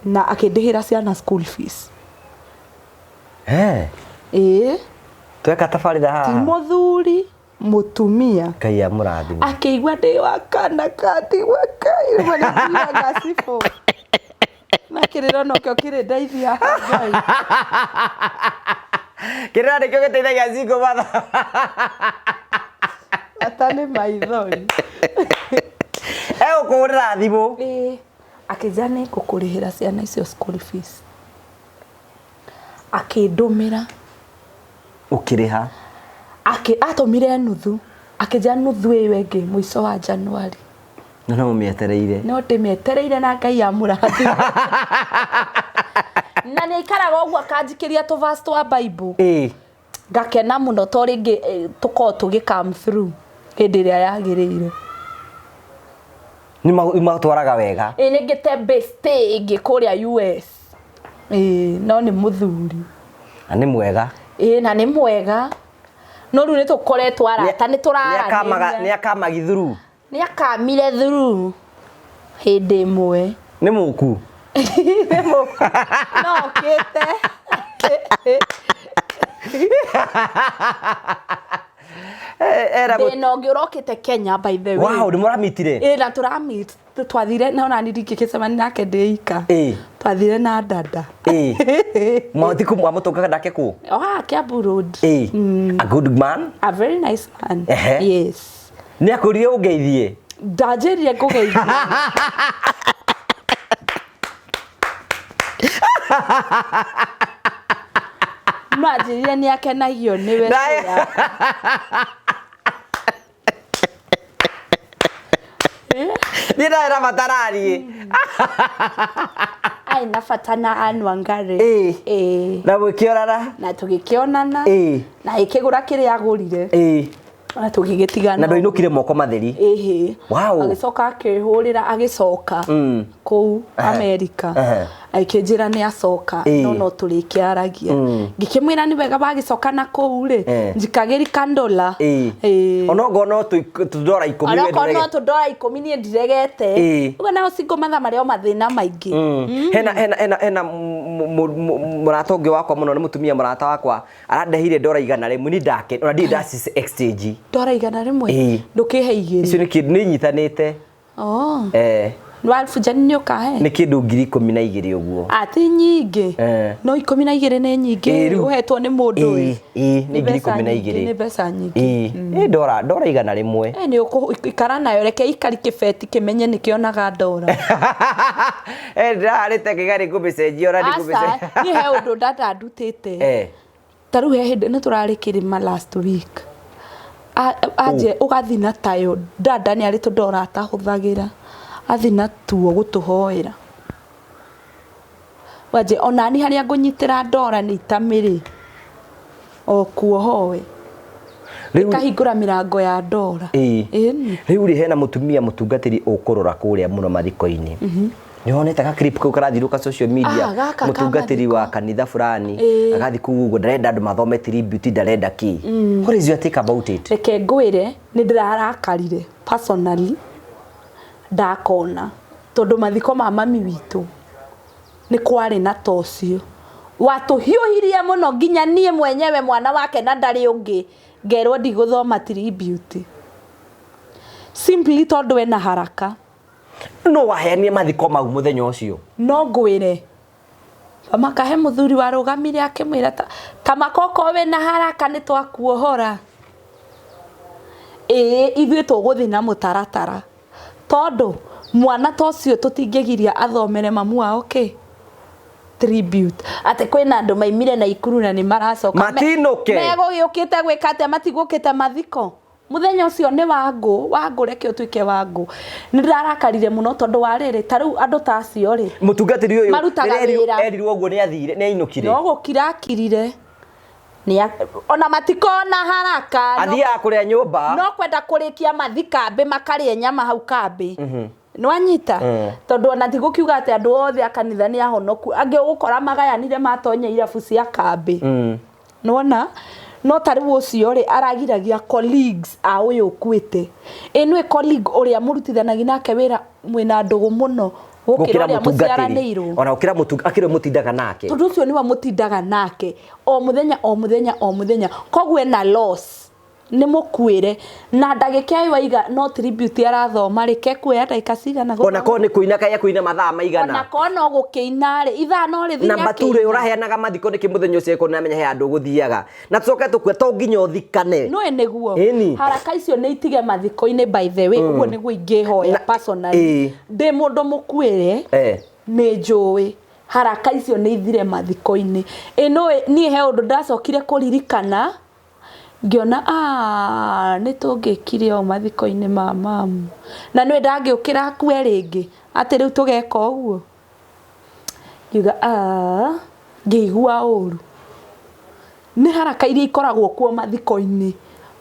na akindihira ciana school fees tweka tafarira haha muthuri mutumia Ngai amurathime akigwa ndi wakana kati wakai mwana gasifo Makiriro no kyo kire ndaithia Ngai. Kirira nikyo giteithagia zingo batha. Atane maithori. Ukuhurira thimu. Akijane kukurihira ciana icio school fees. Akindumira. Ukiriha. Atomire nuthu. Akija nuthu iwe ngi mwico wa January. No mietereire. No ndimietereire na Ngai amurathi. Na ni ikaraga ogwa kanjikiria to verse twa Bible. Ngakena muno to ringi tuko tugi come through hindi ria yagirire. Ni matwaraga wega. Ni ngite beste ingi kuria US. No ni muthuri. Na ni mwega. Na ni mwega. No riu ni tukoretwo arata ni turara. Ni akamagi through. Ni akamire through hindi imwe. Ni muku. Ni muku. No kite. No ngirokite Kenya by the way. Wow, ni muramitire. Na turamit twathire na ona ndirike kicemani nake ndeika. Twathire na dada. Mauti kumwa mutoka ndake ku. Kiambu Road. A good man. A very nice man. Yes. Ni akurie ungeithie. Ndajirie kugeithia. Majirie ni akenagio niwe. Ni ndaira matarari. Ai nafatana anwa ngari. Na gwikiorana. Na tugikionana. Na ikigura kiri agurire. Na tugigitigana. Na ndoinukire moko matheri. Wow. Agicoka akihurira agicoka kuu America. Aikinjira ni acoka no turikiaragia. Ngikimwira ni wega bagicoka na kuu ri njikagiri kandola. Onogo no tudora 10 wewe. Onogo no tudora 10 ni ndiregete. Uga na usingo matha mario mathina maingi. Hena muratongi wakwa muno ni mutumia murata wakwa arandehire dora igana rimwe ni ndake ona ndi ndasi exchange. Dora igana rimwe ndukihe igiri. Icio ni kindu ni nyitanite. Walfujani nĩ ũkahe nĩ kĩndũ 12,000 ũguo ati nyingĩ no 12 nĩ nyingĩ uhetwo nĩ mũndũ ũyũ nĩ 12,000 nĩ mbeca nyingĩ dora igana rĩmwe nĩ ũkara nayo reke ikari kĩbeti kĩmenye nĩ kĩonaga dora ndarĩte kĩgari kũmĩcenjia ũradi kũmĩcenjia nĩ he ũndũ dada ndutĩte tarũ he hĩndĩ nĩ tũrarĩ kĩrĩma last week aje ũgathi na tayo dada nĩ arĩ tũdora atahũthagĩra athi na tuo gũtũhoera waje onani harĩa ngũnyitĩra dora nĩ itamĩrĩ o kuohoe ikahingũra mĩrango ya dora rĩu rĩ hena mũtumia mũtungatĩri ũkũrora kũrĩa mũno mathiko-inĩ nĩwonete ka clip kau karathiũrũka social media mũtungatĩri wa kanitha fulani agathi kuu ũguo ndarenda andũ mathome tribute ndarenda ki what is your take about it reke ngwĩre nĩ ndĩrarakarire personally ndakona tondũ mathiko ma mami witũ nĩ kwarĩ na tocio watũhiũhirie mũno nginya niĩ mwenyewe mwana wake na ndarĩ ũngĩ ngerwo ndigũthoma tribute simply tondũ ena haraka no waheanie mathiko mau mũthenya ũcio no ngwĩre makahe mũthuri warũgamire akĩmwĩra ta makoko we na haraka nĩ twakuohora ithuĩ tũgũthi na mũtaratara tondũ mwana tocio tũtingĩgiria athomere mamu wao tribute ate kwĩna andũ maimire na Iguru na nĩ maracoka megũgĩũkĩte gwĩka atĩa matigũkĩte mathiko muthenya ũcio nĩ wangũ reke ũtuĩke wangũ nĩ ndarakarire mũno tondũ wa rĩrĩ tarĩu andũ tacio rĩ mũtungatĩri ũyũ erirwo ũguo nĩ athire nĩ ainũkire no gũkirakirire ona matikona haraka athiaga kũrĩa nyũmba no kwenda kũrĩkia mathikambĩ makarĩa nyama hau kambĩ nwanyita tondũ ona tigũkiuga atĩ andũ othe a kanitha nĩ ahonoku angĩ ũgũkora magayanire matonya irabu cia kambĩ nona no tarĩu ũcio rĩ aragiragia colleagues a ũyũ ũkuĩte nĩ colleague ũrĩa mũrutithanagia nake wĩra mwĩna ndũgũ mũno gũkĩra ũrĩa mũciaranĩirwo ona akĩrwo mũtindaga nake tondũ ũcio nĩwe mũtindaga nake o mũthenya koguo ena loss nĩ mũkuĩre na ndagĩka ĩyo waiga no tribute arathoma rĩke kuoya ndagĩka cigana ona ko nĩ kuina kaya kuina mathaa maigana ona ko no gũkĩina rĩ ithaa no rĩthi na bature ũraheanaga mathiko nĩkĩ mũthenya ũcio eko nĩamenya he andũ gũthiaga na tũcoke tũkue to nginya ũthikane no nĩguo haraka icio nĩ itige mathiko-inĩ by the way ũguo nĩguo ingĩhoya personally ndĩ mũndũ mũkuĩre nĩ njũĩ haraka icio nĩ ithire mathiko-inĩ no niĩ he ũndũ ndacokire kũririkana ngiona nĩ tũngĩkire o mathiko-inĩ ma mamu na nĩ ndangĩũkĩra kue rĩngĩ atĩ rĩu tũgeka ũguo ngiuga ngĩigua ũru nĩ haraka iria ikoragwo kuo mathiko-inĩ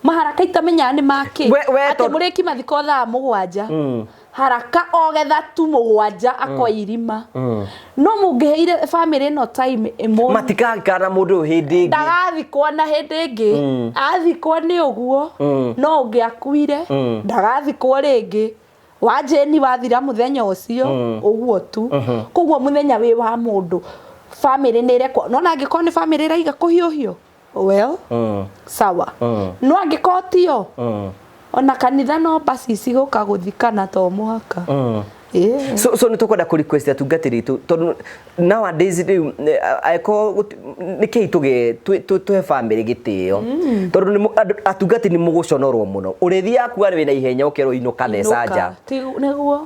maharaka itamenyaga nĩ makĩ atĩ mũrĩki mathiko thaa 7 haraka ogetha tu 7 akoya irima no mũngĩheire family no time ĩmwe matikakana mũndũ hĩndĩ ĩngĩ ndagathikwo na hĩndĩ ĩngĩ athikwo nĩ ũguo no ũngĩakuire ndagathikwo rĩngĩ wanjeni wathira mũthenya ũcio ũguo tu koguo mũthenya wĩ wa mũndũ family nĩ rekwo no angĩkorwo nĩ family ĩraiga kũhiũhio well sawa no angĩkorwo tio ona kanitha no basi cigũka gũthikana to mũhaka so nĩ tũkwenda kũ request atungatĩri tondũ nowadays rĩu aiko nĩkĩ tũhe family gĩtĩo tondũ atungatĩri nĩ mũgũconorwo mũno ũrĩthi yaku arĩ wĩna ihenya ũkerwo inũka theca nja nĩguo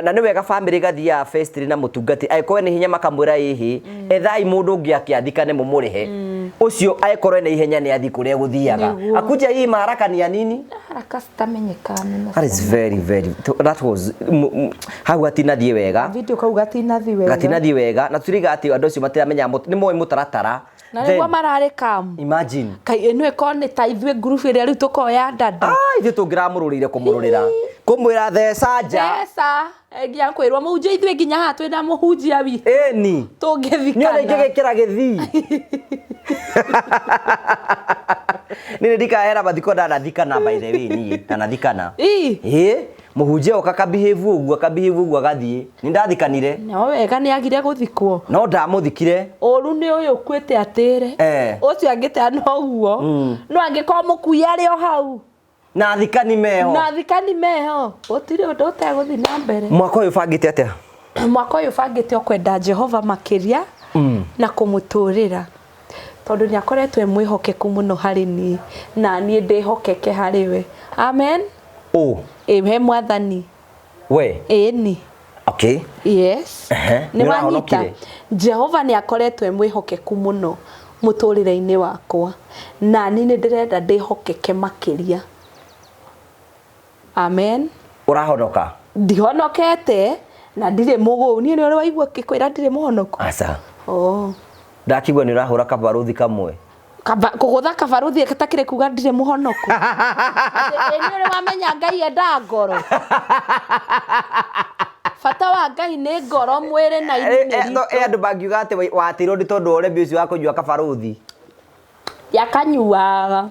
na nĩ wega family gathiaga festival na mũtungatĩri aiko nĩ hinya makamwĩra ĩhĩ ethai mũndũ ũngĩ akĩathikane mũmũrĩhe ucio aĩkorwo na ihenya nĩ athi kũrĩa gũthiaga akuja hii haraka ni ya nini haraka citamenyekana that is very that was hau atinathie wega video kau gatinathie wega na turiga ati andũ acio matiramenya nĩ moĩ mũtaratara na nĩguo mararĩ kam imagine kai ĩno ĩkorwo nĩ ta ithuĩ group ĩrĩa rĩu tũkoya dada ithuĩ tũngĩramũrũrĩire kũmũrũrĩra kũmwĩra theca nja ngia kwĩrwo mũhunjia ithuĩ nginya haha twĩna mũhunjia witũ ĩni tũngĩthikana nĩ ingĩgĩkĩra gĩthii nĩ ndikahera mathiko ndanathikana by the way niĩ ndanathikana mũhunjia oka kabehave ũguo agathiĩ nĩ ndathikanire no wega nĩ agire gũthikwo no ndamũthikire ũru nĩ ũyũ ũkuĩte atĩre ũcio angĩtea no ũguo no angĩkorwo mũkui arĩ o hau na athikani meho gutire undu uteguthi na mbere mwaka uyu bangite atia mwaka uyu bangite okwenda Jehova makiria na kumuturira tondu ni akoretwe mwihokeku muno hari ni na ni ndihokeke hari we amen he mwathani we ni okay yes ni wanyita Jehova ni akoretwe mwihokeku muno muturire-ini wakwa na ni ndirenda ndihokeke makiria amen urahonoka ndihonokete na ndire mugu ni uri waigua kikwira ndire muhonoku asa ndakigwa ni urahura kabaruthi kamwe kugutha kabaruthi gatakire kuga ndire muhonoku ni uri wamenya Ngai enda ngoro fata wa Ngai ni ngoro mwire na ini andu bangiuga ati watirwo ndi tondu ore biuci wa kunyua kabaruthi yakanyuaga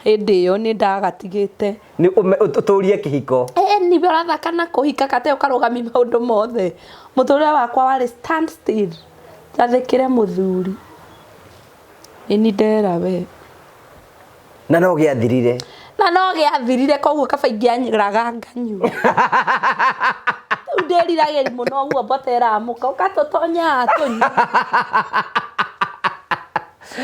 hindi yo ni ndagatigite ni uturie kihiko ni birathaka na kuhika kate ukarugami maundu mothe muturire wakwa wari stand still tathikire muthuri ni ndera we na no giathirire koguo kabaingi anyiraga nganyua nderirageri muno guo mbotera muka ukatotonya atunyi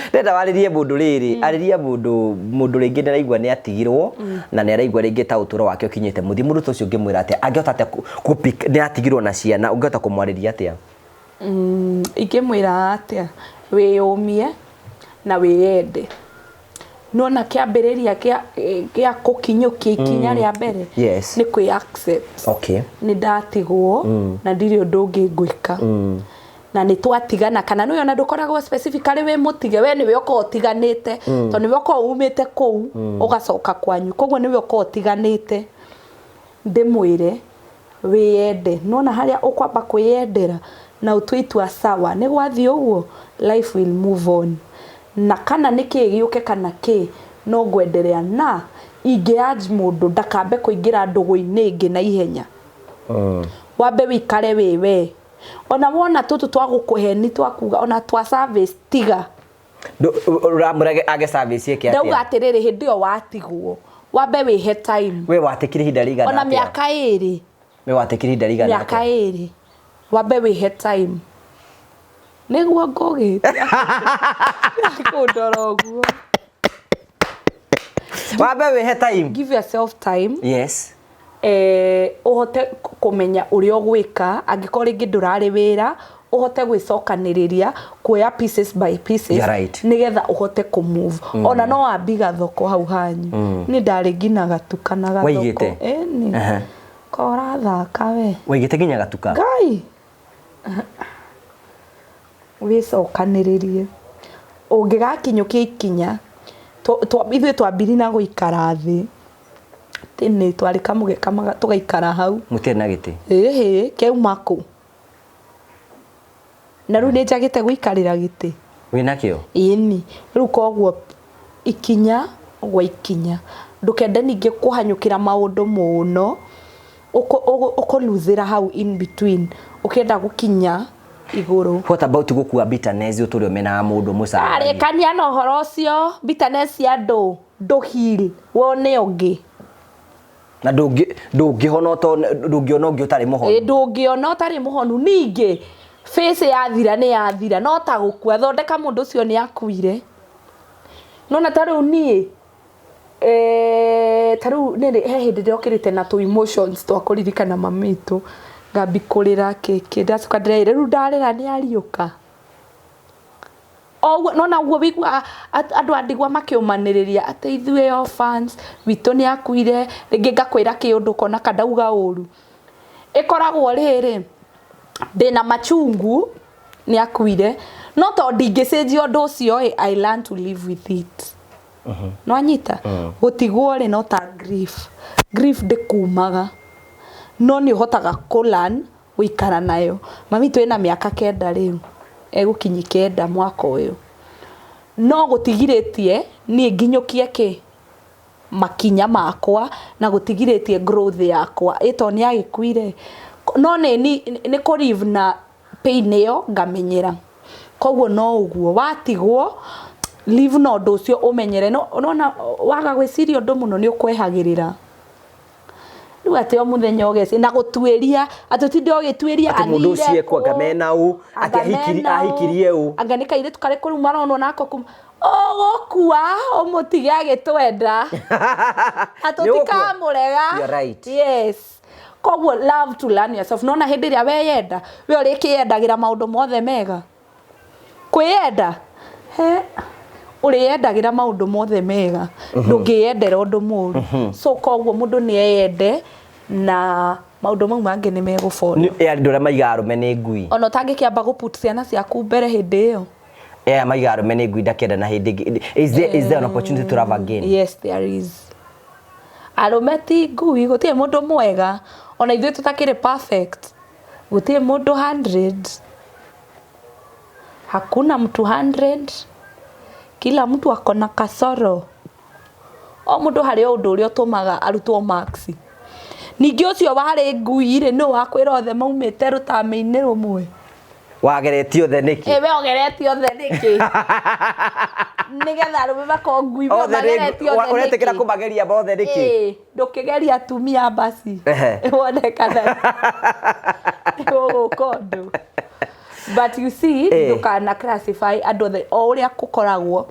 ndenda waririe mundu riri ariria mundu ringi ndiraigua ni atigirwo na ni araigua ringi ta uturo wake ukinyite muthi mundu tucio ngimwira atia angiota atia kupik ni atigirwo na ciana ungiota kumwariria atia ingimwira atia wiyumie na wiyende nona kiambiriria kia kukinyukia ikinya ria mbere ni kwi accept ni ndatigwo na ndiri undu ungi ngwika na ni twatigana kana no yona ndukoragwo specifically we mutige we ni we ukotiganite to ni we umite kou ugacoka kwanyu koguo ni we ukotiganite ndimwire wiyende nona haria ukwamba kwiyendera na utwitua sawa ni gwathi uguo life will move on na kana niki giuke kana ki no gwenderea na ingiaji mundu ndakambe kuingira ndugu-ini ingi na ihenya wambe wikare wewe ona wona tutu twagukuheni twakuga ona twa service tiga ramurage age service yake atia ndauga atiriri hindi yo watigwo wambe wihe time we watikire hinda rigana ona miaka iri we watikire hinda rigana miaka iri wambe wihe time niguo ngogite kundoroguo wambe wihe time give yourself time yes uhote kumenya uri ogwika angikora ringi ndurari wira uhote gwicokaniriria kuoya pieces by pieces nigetha uhote ku move ona no ambiga thoko hau hanyu ni ndari ngina gatuka na gathoko ni kora thaka we waigite nginya gatuka Ngai wicokaniririe ungigakinyukia ikinya ithuĩ twambiri na guikara thi tene twari kamuge kamaga tugaikara hau mutirĩ na gĩtĩ keuma kũ na rĩu nĩ njagĩte gũikarĩra gĩtĩ wĩna kĩo ĩni rĩu koguo ikinya gwa ikinya ndũkende ningĩ kũhanyũkĩra maũndũ mũno ũkũluzĩra hau in between ũkĩenda gũkinya iguru. What about gukua bitterness uturi mena mundu mucara arekania no horo ucio bitterness ya ndo heal wone ongi na ndungihona to ndungiona ungi utari muhonu ndungiona utari muhonu ningi face yathira ni yathira no ta gukua thondeka mundu ucio ni akuire no na taru nie taru nene he hindi ndokirite na tu emotions twa kuririkana mamitu ngabi kurira keke ndacuka ndire riu ndarira ni ariuka o no na guo wigwa andu andigwa makiumaniriria ate ithue orphans wito ni akuire ringi ngakwira kiundu kona kadauga uru ikoragwo riri ndina machungu ni akuire no to ndingicenjia undu ucio I learn to live with it no anyita gutigwo ri no ta grief ndikumaga no ni hotaga kulan wikara nayo mami twina miaka 9 riu egukinyike 9 mwaka uyu no gutigiritie ni nginyukie ki makinya makwa na gutigiritie growth yakwa ito ni agikuire no ni ku live na pain yo ngamenyera koguo no uguo watigwo live no ndocio umenyere no ona waga gwiciria undu muno ni ukwehagirira riu ati o muthenya ogeci na gutweria atutinde ogitweria anire mundu ucie kwa gamena u ati ahikirie u anga ni kaire tukare kuru marono nako kum ogokua omutige agitwenda atutika murega you're right yes koguo love to learn yourself nona hindi ria weyenda we uri kiendagira maundu mothe mega kwiyenda he uriyendagira maundu mothe mega ndungiyendera undu muru so koguo mundu ni eyende na maundu mau mangi ni megufora ni andu ria maiga arume ni ngui ona tangikiamba guput ciana ciaku mbere hindi iyo maiga arume ni ngui ndakenda na hindi is there an opportunity to love again yes there is arume ti ngui gutie mundu mwega ona ithuĩ tutakire perfect gutie mundu 100 hakuna mtu 100 kila mtu akona kasoro o mundu hari undu uria tumaga arutwo max ningi ucio wari ngui ri no wakwira othe maumite rutame-ini rumwe wageretio the niki we ogeretio the niki nigetha arume bako ngui mageretio the niki uretekera kumageria bothe niki ndukigeria atumia basi wone kana kondo but you see ndukana classify andu the o uria kukoragwo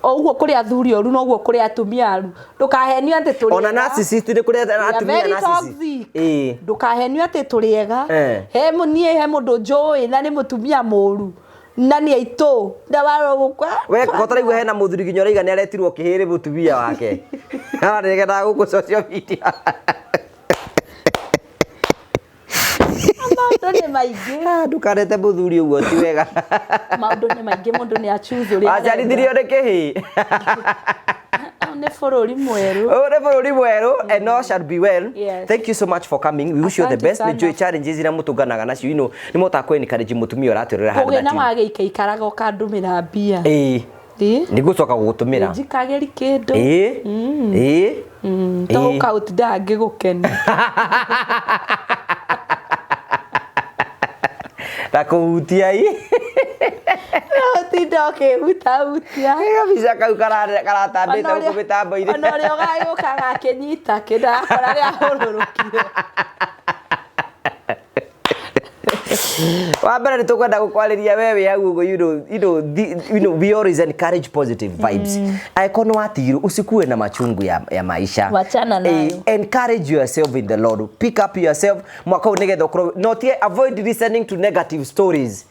o uguo kuri athuri oru no uguo kuri atumia aru ndukahenio ati turi ona narcissist ni kuri atumia narcissist ndukahenio ati turiega he munie he mundu njoi na ni mutumia moru na ni aitu ndawaro gukwa we gotara igwe hena muthuri ginyora igane aretirwo kihiri mutumia wake ha ndigenda guku social media maundu ni maingi ndukarete muthuri uguo ti wega maundu ni maingi mundu ni achoose uria ajarithirio ni kihi ne forori mweru and all shall be well. Yes. Thank you so much for coming. We wish you the best. Enjoy challenges ira mutunganaga nacio ni mota kweni kareji mutumia uraturira handa kugena wage ikaikaraga ukandumira mbia nigucoka gugutumira njikageri kindu toka utindangi gukena ta kuhutia i utinda ukihutia kabisa kau karatambite huko mitambo-ini ona uri ugayukaga akinyita kinda akora ria hururukire wambere ni tukwenda gukwariria wewe yagugo you know we always encourage positive vibes aikono watiru usikue na machungu ya maisha wachana nayo encourage yourself in the Lord pick up yourself mwaka unegetha not avoid listening to negative stories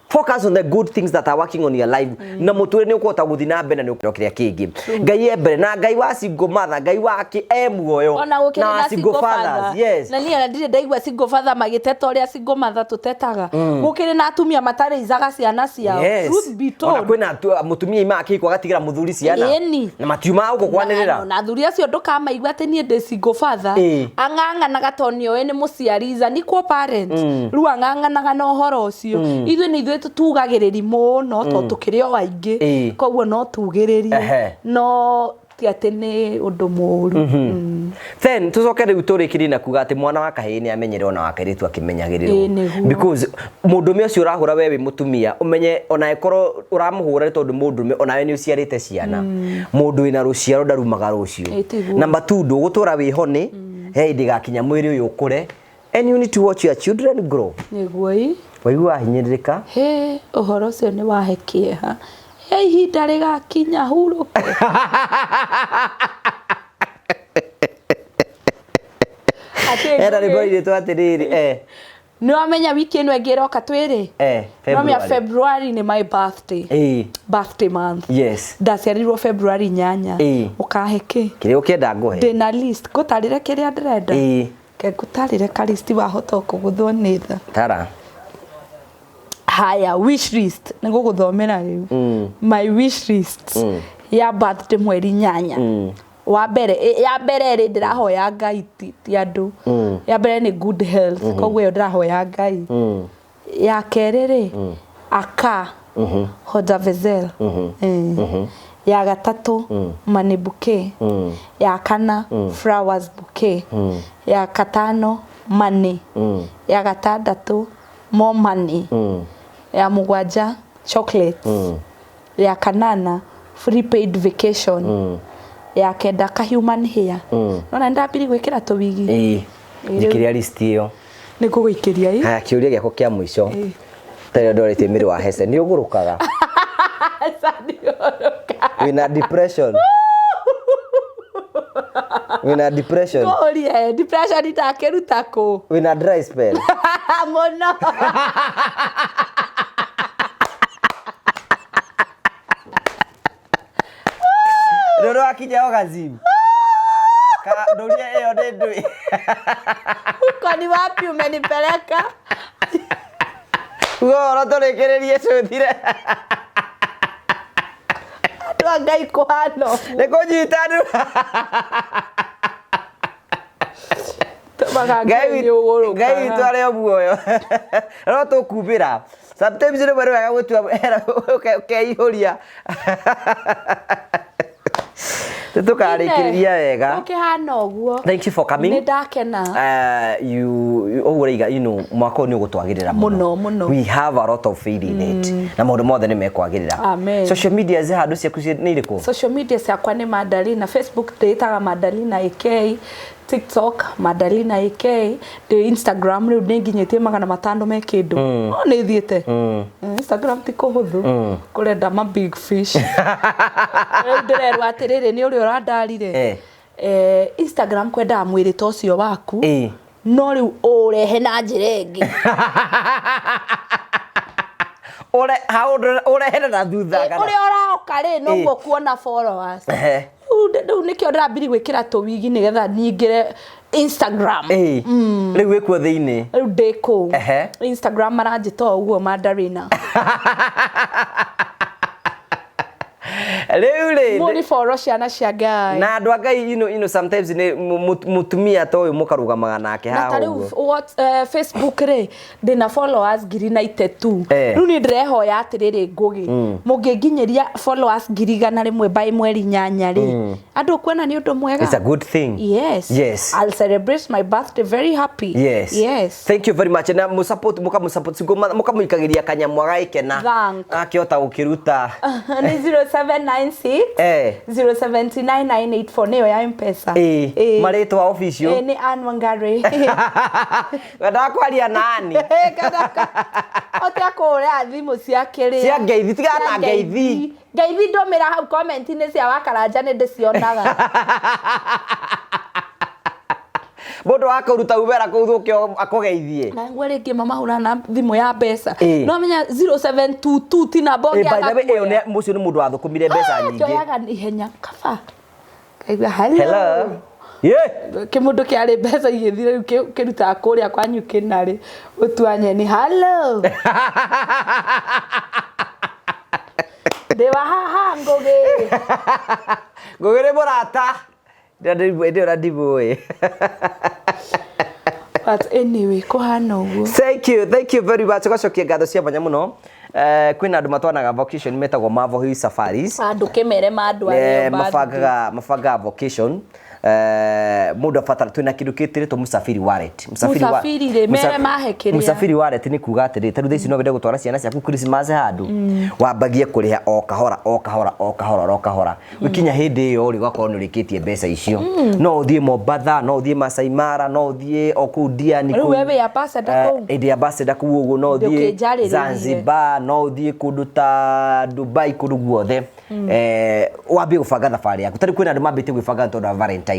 focus on the good things that are working on your life na muture ni ukota guthina mbere ni ukirokiria kingi ngai embere na ngai wa single mother ngai wake muoyo na single fathers yes na ni ndire ndaigwa single father magiteta uria single mother tutetaga gukire na atumia matare izaga ciana ciao truth be told ona kwina mutumia ima akikwa gatigira muthuri ciana na matiuma uko kwanirira na thuri acio ndukamaigwa ati ni ndi single father ang'ang'anaga tonio we ni muciariza ni ko parent ru ang'ang'anaga na uhoro ucio ithu ni ithu tutugagiriri muno to tukiri o aingi koguo no tugiriri no ti ati ni undu muru then tucoke riu turikiri na kuga ati mwana wa kahii ni amenyere ona wa kairitu akimenyagirirwo because mundume ucio urahura wewe mutumia umenye ona ikoro uramuhura tondu mundume ona we ni uciarite ciana mundu ina ruciaro ndarumaga rucio number 2 ndugutura wihoni he ndigakinya mwiri uyu ukure and you need to watch your children grow niguo i waigua hinyiririka uhoro ucio ni wahekieha ihinda rigakinya huruke era ribori twatiriri ni wamenya wiki ino engiroka twiri February ni my birthday birthday month yes ndaciarirwo February 8 ukaheke kire ukienda nguhe ndina list gutarire kiria ndirenda ke gutarire ka list wahota kuguthwo nitha tara haya wish list niguguthomera riu my wish list ya birthday mweri 8 wa mbere ya mbere ri ndirahoya ngai ti andu ya mbere ni good health koguo ndirahoya ngai ya kere ri aka hoda vezel ya gatatu money bouquet ya kana flowers bouquet ya katano money ya gatandatu more money ya mugwanja chocolate ya kanana free paid vacation ya kenda ka human hair nona ndambiri gwikira to wigi ndikiria list iyo niko gwikiria ha kiuria giako kia mwisho tayari ndorete miri wa hese ni ugurukaga wina depression wina depression orie depression itakeruta ko wina dry spell mono Ndio akija okazimu. Doria hiyo ndio. Kwani wapi umenipeleka? Ngoro torekererie cuthire. Atu ngai kuhano. Nikujitanu. Ngai tware obuoyo. No tukubira. Sometimes ni bari wega gutua ukeihuria. Tukarikiriria wega. Ukihana oguo. Thank you for coming. Nindakena. You know mwako ni gutwagirira muno. We have a lot of faith in it. Na maundu mothe ni mekwagirira. Amen. Social media ze handu ciaku ni iriku? Social media ciakwa ni Madalina, Facebook nditaga Madalina AK, TikTok Madalina AK, the Instagram riu ninginyetie 500 me kindu. No ni thiete. Instagram ti kuhuthu. Kurenda ma big fish. Ndirerwa atiriri ni uri urandarire. Instagram kwenda mwiri tocio waku. No riu urehe na njirenge. Urehe na thutha kana. Uri uraoka ri no guo kuona followers. Riu nikio ndambiri gwikira to wigi nigetha ningire Instagram. Riu wikuo thiini. Riu ndiko. Instagram maranjita uguo Mandarina. Leule muri follow ciana cia Ngai na andu Ngai you know sometimes ni mutumia to uyu mukarugamaga nake ha uguo Facebook ri ndina followers 92 riu ni ndirehoya atiriri ngugi munginginyeria followers 100 by mweri nyanya ri andu kwena ni undu mwega. It's a good thing. Yes I'll celebrate my birthday very happy. Yes Thank you very much na musupport mukamuikagiria kanyamu agaikena akiota gukiruta ni 0796 079984 niyo ya M-Pesa. Maritwa official ni Anwangari. Ndakwaria nani otakuria thimu ciakiri cia ngeithi tigana ngeithi ndomira hau comment ni cia wakaranja ni ndicionaga Bodo akaruta ubera kuthukio akugeithie na ngwe ringi mama hura na thimu ya mbeca no menya 0722 tina bonge by the way ne mucio ni mundu athukumire mbeca nyingi kioyaga ihenya kaba kaigua hello kimundu kiari mbeca igithire kiruta kuria kwanyu kinari utuanye ni hello dewa haha ngogere morata ndio ndiboe. But anyway kuhana uguo. Thank you very much gacokia ngatho cia banya muno. Kwina andu matwanaga vacation metagwo Mavo Safaris. Andu kemere mandu ayo mafanga vacation. Mundu afatara twina kindu kitiritwo musafiri wallet. Musafiri mere mahekiria. Musafiri wallet ni kuga atiri taru thaici no wende gutwara ciana ciaku Christmas handu wambagie kuriha o kahora wikinya hindi yo ri gwakorwo nurikitie mbeca icio no uthie Mombasa no uthie Masai Mara no uthie oku Diani ku wewe ya ambassador ku edi ambassador ku uguo no uthie Zanzibar no uthie kundu ta Dubai kundu guothe wambie gubanga thabari yaku tari kwina andu mambite gwibanga tondu Valentine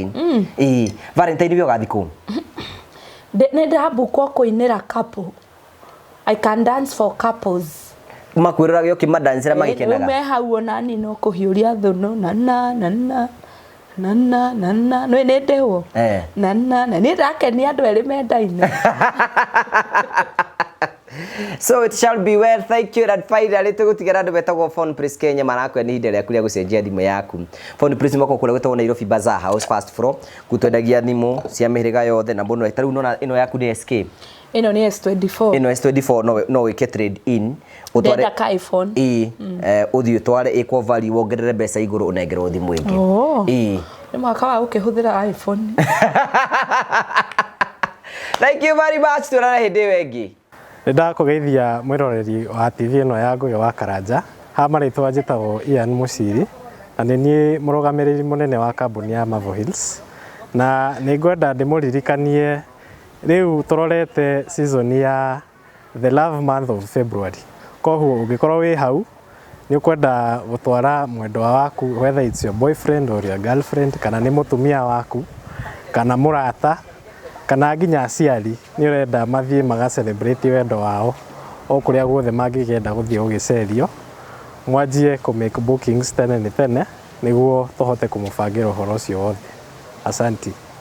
Valentine byo gathiko ne ndabuko kuinira couple I can dance for couples makwirira gyo kimadancira magikenaga ume hau nani no kuhiuria thuno na no ne ndewo na ni ndakeni andu eri mendaine. So it shall be well. Thank you. And finally tugutigira andu betagwo Phone Press Kenya marakwe ni hindere akuria gucenjia thimu yaku. Phone Press mako kule gwetagwo Nairobi Bazaar House first floor gutwendagia thimu cia mihiriga yothe na bono itaru nona ino yaku ni SK ino ni S24 ino S24 no wike trade in utware ka iPhone uthio tware ikwo value wongerere mbeca iguru unengerwo thimu ingi ni mwaka wa ukihuthira iPhone. Thank you very much turara hindi wengi ndakugeithia mwiroreri wa TV ino ya Ngugi wa Karanja ha maritwa njitagwo Ian Muciri na nĩ mũrũgamĩrĩri mũnene wa kambuni ya Marvel Hills, na nĩ ngwenda ndĩmũririkanie rĩu tũrorete season ya the love month of February. Koguo ũngĩkorwo wĩ hau nĩ ũkwenda gũtwara mwendwa waku, whether it's your boyfriend or your girlfriend, kana nĩ mũtumia waku, kana mũrata, kana nginya aciari, nĩ ũrenda mathiĩ maga celebrate wendo wao o kũrĩa guothe mangĩkenda gũthiĩ gũgĩcerio, mwanjie kũ make bookings tene nĩ tene nĩguo tũhote kũmũbangĩra ũhoro ũcio wothe. Asanti.